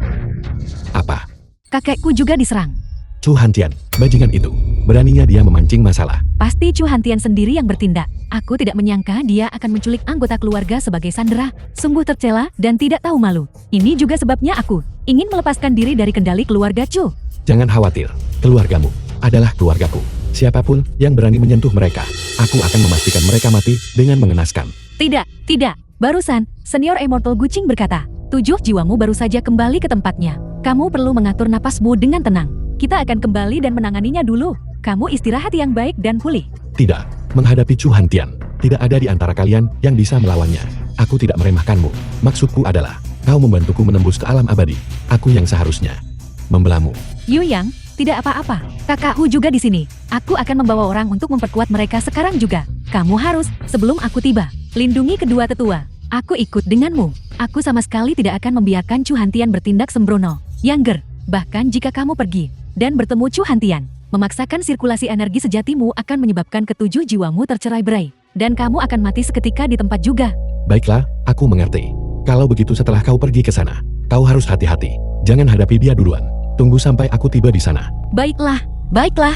S2: Apa?
S3: Kakekku juga diserang.
S2: Chu Hantian, bajingan itu. Beraninya dia memancing masalah.
S3: Pasti Chu Hantian sendiri yang bertindak. Aku tidak menyangka dia akan menculik anggota keluarga sebagai sandera. Sungguh tercela dan tidak tahu malu. Ini juga sebabnya aku ingin melepaskan diri dari kendali keluarga Chu.
S2: Jangan khawatir, keluargamu adalah keluargaku. Siapapun yang berani menyentuh mereka, aku akan memastikan mereka mati dengan mengenaskan.
S3: Tidak, tidak. Barusan, Senior Immortal Gucing berkata, 7 jiwamu baru saja kembali ke tempatnya. Kamu perlu mengatur napasmu dengan tenang. Kita akan kembali dan menanganinya dulu. Kamu istirahat yang baik dan pulih.
S2: Tidak, menghadapi Chu Hantian, tidak ada di antara kalian yang bisa melawannya. Aku tidak meremehkanmu. Maksudku adalah, kau membantuku menembus ke alam abadi. Aku yang seharusnya membelamu.
S3: Yu Yang, tidak apa-apa. Kakakku juga di sini. Aku akan membawa orang untuk memperkuat mereka sekarang juga. Kamu harus, sebelum aku tiba, lindungi kedua tetua. Aku ikut denganmu. Aku sama sekali tidak akan membiarkan Chu Hantian bertindak sembrono. Younger, bahkan jika kamu pergi dan bertemu Chu Hantian, memaksakan sirkulasi energi sejatimu akan menyebabkan ketujuh jiwamu tercerai-berai. Dan kamu akan mati seketika di tempat juga.
S2: Baiklah, aku mengerti. Kalau begitu setelah kau pergi ke sana, kau harus hati-hati. Jangan hadapi dia duluan. Tunggu sampai aku tiba di sana.
S3: Baiklah, baiklah.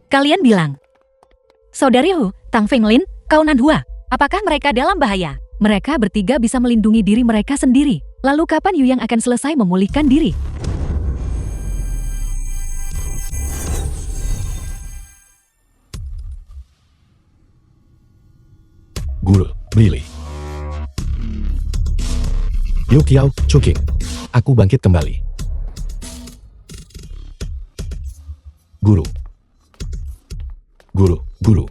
S3: Kalian bilang, Saudari Hu, Tang Fenglin, Kau Nanhua, apakah mereka dalam bahaya? Mereka bertiga bisa melindungi diri mereka sendiri. Lalu kapan Yu Yang akan selesai memulihkan diri?
S2: Guru, Billy. Liu Qiao, Chuking. Aku bangkit kembali. Guru. Guru.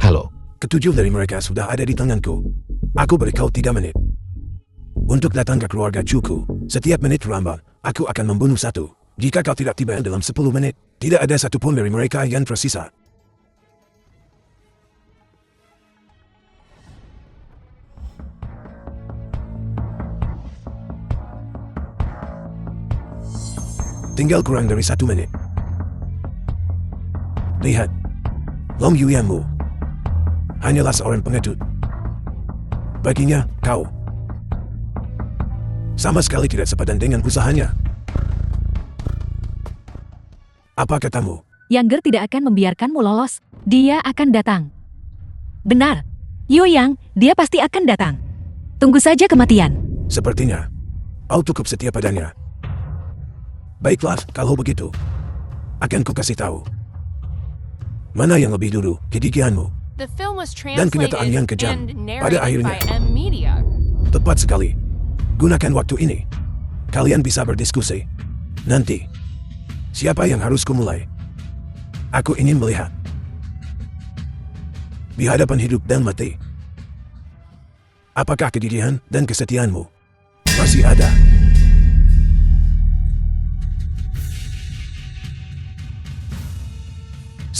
S2: Halo.
S5: Ketujuh dari mereka sudah ada di tanganku. Aku beri kau 3 menit. Untuk datang ke keluarga Chuku, setiap menit terlambat, aku akan membunuh satu. Jika kau tidak tiba dalam 10 menit, tidak ada satupun dari mereka yang tersisa. Tinggal kurang dari 1 menit. Lihat, Long Yuyanmu hanyalah seorang pengecut. Baginya, kau sama sekali tidak sepadan dengan usahanya. Apa katamu?
S3: Younger tidak akan membiarkanmu lolos. Dia akan datang. Benar. Yu Yang, dia pasti akan datang. Tunggu saja kematian.
S5: Sepertinya, kau cukup setia padanya. Baiklah, kalau begitu, akan ku kasih tahu. Mana yang lebih dulu, kegigihanmu
S4: The film was
S5: dan kenyataan yang
S4: translated
S5: kejam
S4: and
S5: pada
S4: narrated
S5: akhirnya.
S4: by M-Media.
S5: Tepat sekali. Gunakan waktu ini. Kalian bisa berdiskusi. Nanti, siapa yang harus kumulai? Aku ingin melihat. Di hadapan hidup dan mati, apakah kegigihan dan kesetiaanmu masih ada?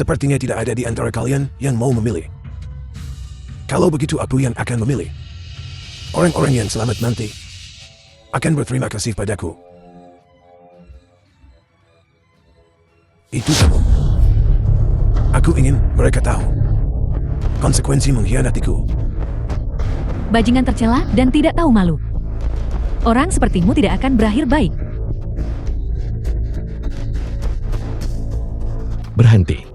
S5: Sepertinya tidak ada di antara kalian yang mau memilih. Kalau begitu aku yang akan memilih. Orang-orang yang selamat nanti akan berterima kasih padaku. Itu kamu. Aku ingin mereka tahu konsekuensi mengkhianatiku.
S3: Bajingan tercela dan tidak tahu malu. Orang sepertimu tidak akan berakhir baik.
S2: Berhenti.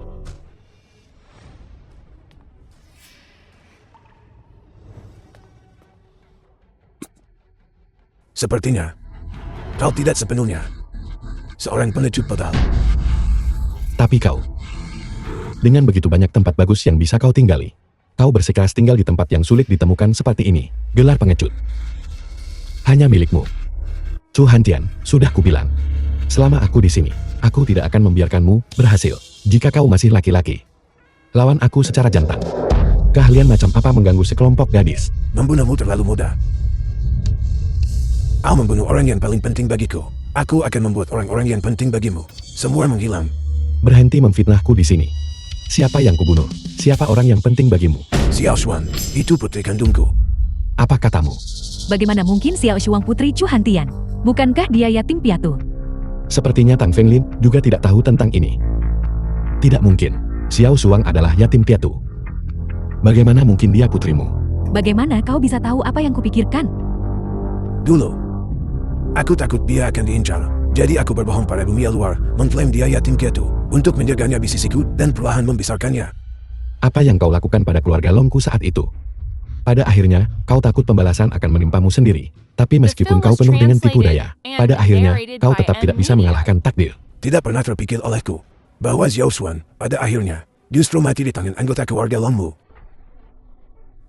S5: Sepertinya kau tidak sepenuhnya seorang pengecut total.
S2: Tapi kau, dengan begitu banyak tempat bagus yang bisa kau tinggali, kau bersikeras tinggal di tempat yang sulit ditemukan seperti ini, gelar pengecut. Hanya milikmu. Chu Hantian, sudah kubilang. Selama aku di sini, aku tidak akan membiarkanmu berhasil. Jika kau masih laki-laki, lawan aku secara jantan. Keahlian macam apa mengganggu sekelompok gadis?
S5: Membunuhmu terlalu mudah. Kau membunuh orang yang paling penting bagiku. Aku akan membuat orang-orang yang penting bagimu semua menghilang.
S2: Berhenti memfitnahku di sini. Siapa yang kubunuh? Siapa orang yang penting bagimu?
S5: Xiao Xuan, itu putri kandungku.
S2: Apa katamu?
S3: Bagaimana mungkin Xiao Shuang putri Chu Hantian? Bukankah dia yatim piatu?
S2: Sepertinya Tang Fenglin juga tidak tahu tentang ini. Tidak mungkin. Xiao Shuang adalah yatim piatu. Bagaimana mungkin dia putrimu?
S3: Bagaimana kau bisa tahu apa yang kupikirkan?
S5: Dulu, aku takut dia akan diincar. Jadi aku berbohong pada dunia luar, mengklaim dia yatim piatu, untuk menjaganya bisisiku dan perlahan membesarkannya.
S2: Apa yang kau lakukan pada keluarga Longku saat itu? Pada akhirnya, kau takut pembalasan akan menimpamu sendiri. Tapi meskipun kau penuh dengan tipu daya, pada akhirnya, kau tetap tidak bisa mengalahkan takdir.
S5: Tidak pernah terpikir olehku bahwa Xiao Xuan pada akhirnya justru mati di tangan anggota keluarga Longmu.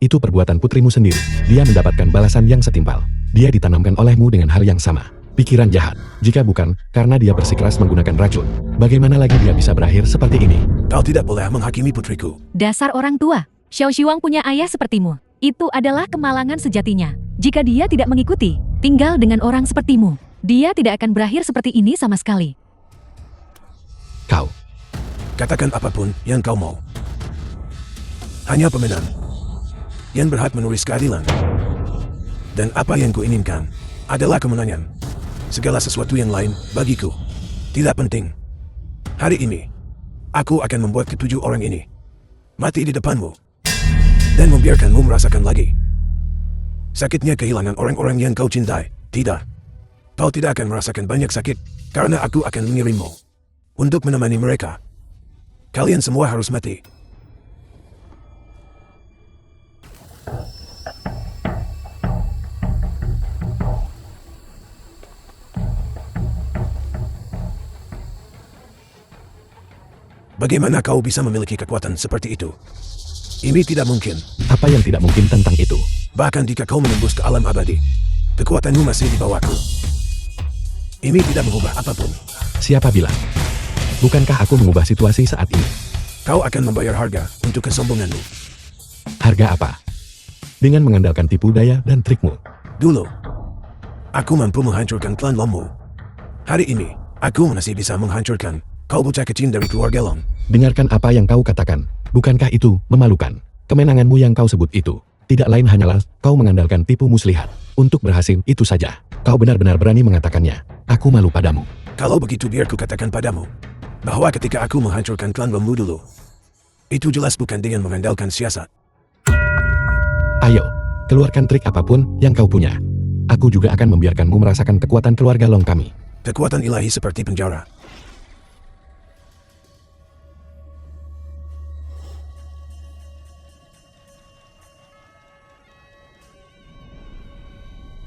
S2: Itu perbuatan putrimu sendiri. Dia mendapatkan balasan yang setimpal. Dia ditanamkan olehmu dengan hal yang sama. Pikiran jahat. Jika bukan, karena dia bersikeras menggunakan racun. Bagaimana lagi dia bisa berakhir seperti ini?
S5: Kau tidak boleh menghakimi putriku.
S3: Dasar orang tua. Xiao Shuang punya ayah sepertimu. Itu adalah kemalangan sejatinya. Jika dia tidak mengikuti, tinggal dengan orang sepertimu, dia tidak akan berakhir seperti ini sama sekali.
S2: Kau.
S5: Katakan apapun yang kau mau. Hanya pemenang yang berhak menulis keadilan. Dan apa yang kuinginkan adalah kemenangan. Segala sesuatu yang lain bagiku tidak penting. Hari ini, aku akan membuat ketujuh orang ini mati di depanmu dan membiarkanmu merasakan lagi sakitnya kehilangan orang-orang yang kau cintai. Tidak, kau tidak akan merasakan banyak sakit karena aku akan mengirimmu untuk menemani mereka. Kalian semua harus mati. Bagaimana kau bisa memiliki kekuatan seperti itu? Ini tidak mungkin.
S2: Apa yang tidak mungkin tentang itu?
S5: Bahkan jika kau menembus ke alam abadi, kekuatanmu masih di bawahku. Ini tidak mengubah apapun.
S2: Siapa bilang? Bukankah aku mengubah situasi saat ini?
S5: Kau akan membayar harga untuk kesombonganmu.
S2: Harga apa? Dengan mengandalkan tipu daya dan trikmu.
S5: Dulu, aku mampu menghancurkan klan Longmu. Hari ini, aku masih bisa menghancurkan kau bocah kecil dari keluarga Long.
S2: Dengarkan apa yang kau katakan. Bukankah itu memalukan? Kemenanganmu yang kau sebut itu tidak lain hanyalah kau mengandalkan tipu muslihat. Untuk berhasil itu saja. Kau benar-benar berani mengatakannya. Aku malu padamu.
S5: Kalau begitu biar ku katakan padamu bahwa ketika aku menghancurkan klan Longmu dulu, itu jelas bukan dengan mengandalkan siasat.
S2: Ayo, keluarkan trik apapun yang kau punya. Aku juga akan membiarkanmu merasakan kekuatan keluarga Long kami.
S5: Kekuatan ilahi seperti penjara.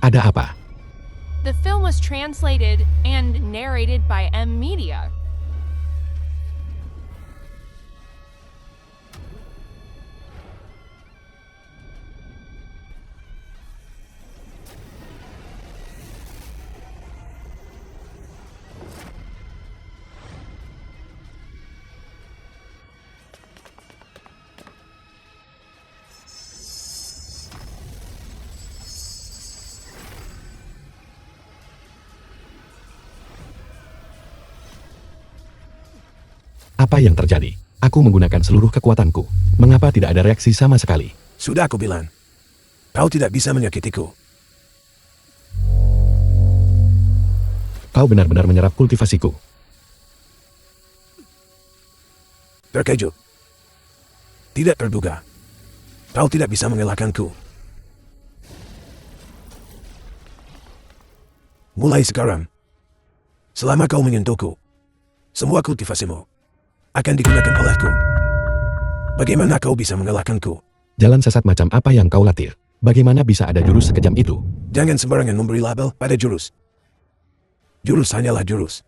S2: Ada apa?
S4: The film was translated and narrated by M Media.
S2: Apa yang terjadi? Aku menggunakan seluruh kekuatanku. Mengapa tidak ada reaksi sama sekali?
S5: Sudah aku bilang. Kau tidak bisa menyakitiku.
S2: Kau benar-benar menyerap kultivasiku.
S5: Terkejut. Tidak terduga. Kau tidak bisa mengelakkanku. Mulai sekarang, selama kau menyentuhku, semua kultivasimu akan digunakan olehku. Bagaimana kau bisa mengelakkanku?
S2: Jalan sesat macam apa yang kau latih? Bagaimana bisa ada jurus sekejam itu?
S5: Jangan sembarangan memberi label pada jurus. Jurus hanyalah jurus.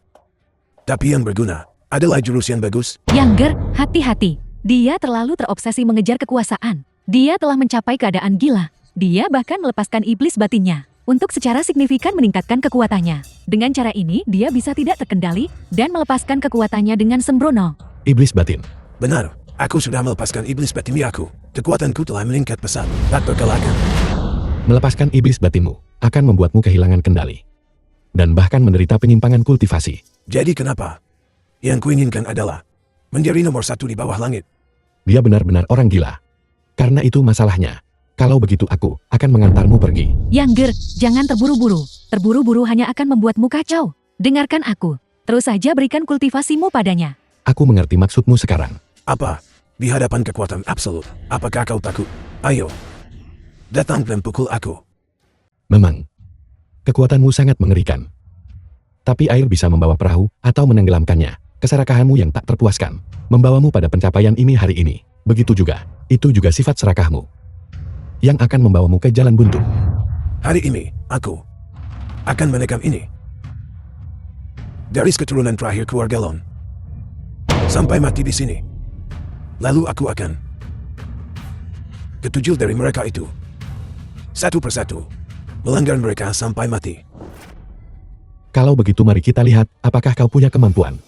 S5: Tapi yang berguna adalah jurus yang bagus.
S3: Younger, hati-hati. Dia terlalu terobsesi mengejar kekuasaan. Dia telah mencapai keadaan gila. Dia bahkan melepaskan iblis batinnya untuk secara signifikan meningkatkan kekuatannya. Dengan cara ini, dia bisa tidak terkendali dan melepaskan kekuatannya dengan sembrono.
S2: Iblis batin.
S5: Benar, aku sudah melepaskan iblis batiniaku. Kekuatanku telah meningkat pesat, tak terkalahkan.
S2: Melepaskan iblis batinmu akan membuatmu kehilangan kendali. Dan bahkan menderita penyimpangan kultivasi.
S5: Jadi kenapa? Yang kuinginkan adalah menjadi nomor 1 di bawah langit.
S2: Dia benar-benar orang gila. Karena itu masalahnya. Kalau begitu aku akan mengantarmu pergi.
S3: Younger, jangan terburu-buru. Terburu-buru hanya akan membuatmu kacau. Dengarkan aku. Terus saja berikan kultivasimu padanya.
S2: Aku mengerti maksudmu sekarang.
S5: Apa? Di hadapan kekuatan absolut, apakah kau takut? Ayo, datang dan pukul aku.
S2: Memang, kekuatanmu sangat mengerikan. Tapi air bisa membawa perahu atau menenggelamkannya. Keserakahanmu yang tak terpuaskan membawamu pada pencapaian ini hari ini. Begitu juga, itu juga sifat serakahmu yang akan membawamu ke jalan buntu.
S5: Hari ini, aku akan menekam ini. Garis keturunan terakhir keluarga Lon. Sampai mati di sini. Lalu aku akan ketujuh dari mereka itu. Satu persatu. Melanggar mereka sampai mati.
S2: Kalau begitu mari kita lihat apakah kau punya kemampuan.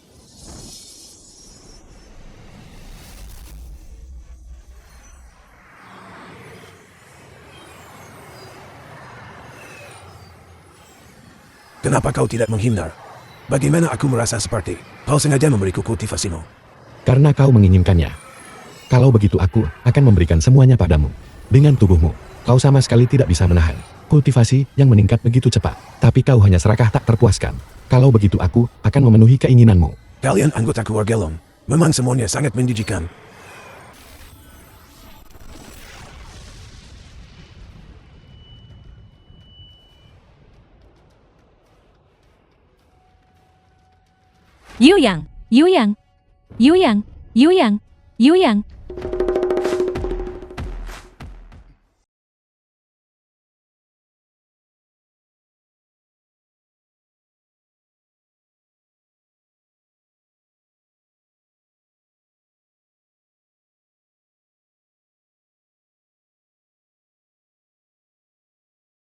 S5: Kenapa kau tidak menghindar? Bagaimana aku merasa seperti kau sengaja memberiku kultivasimu?
S2: Karena kau menginginkannya. Kalau begitu aku akan memberikan semuanya padamu. Dengan tubuhmu, kau sama sekali tidak bisa menahan kultivasi yang meningkat begitu cepat. Tapi kau hanya serakah tak terpuaskan. Kalau begitu aku akan memenuhi keinginanmu.
S5: Kalian anggota keluarga Long, memang semuanya sangat menjijikan.
S3: Yuyang, Yuyang, Yuyang, Yuyang, Yuyang.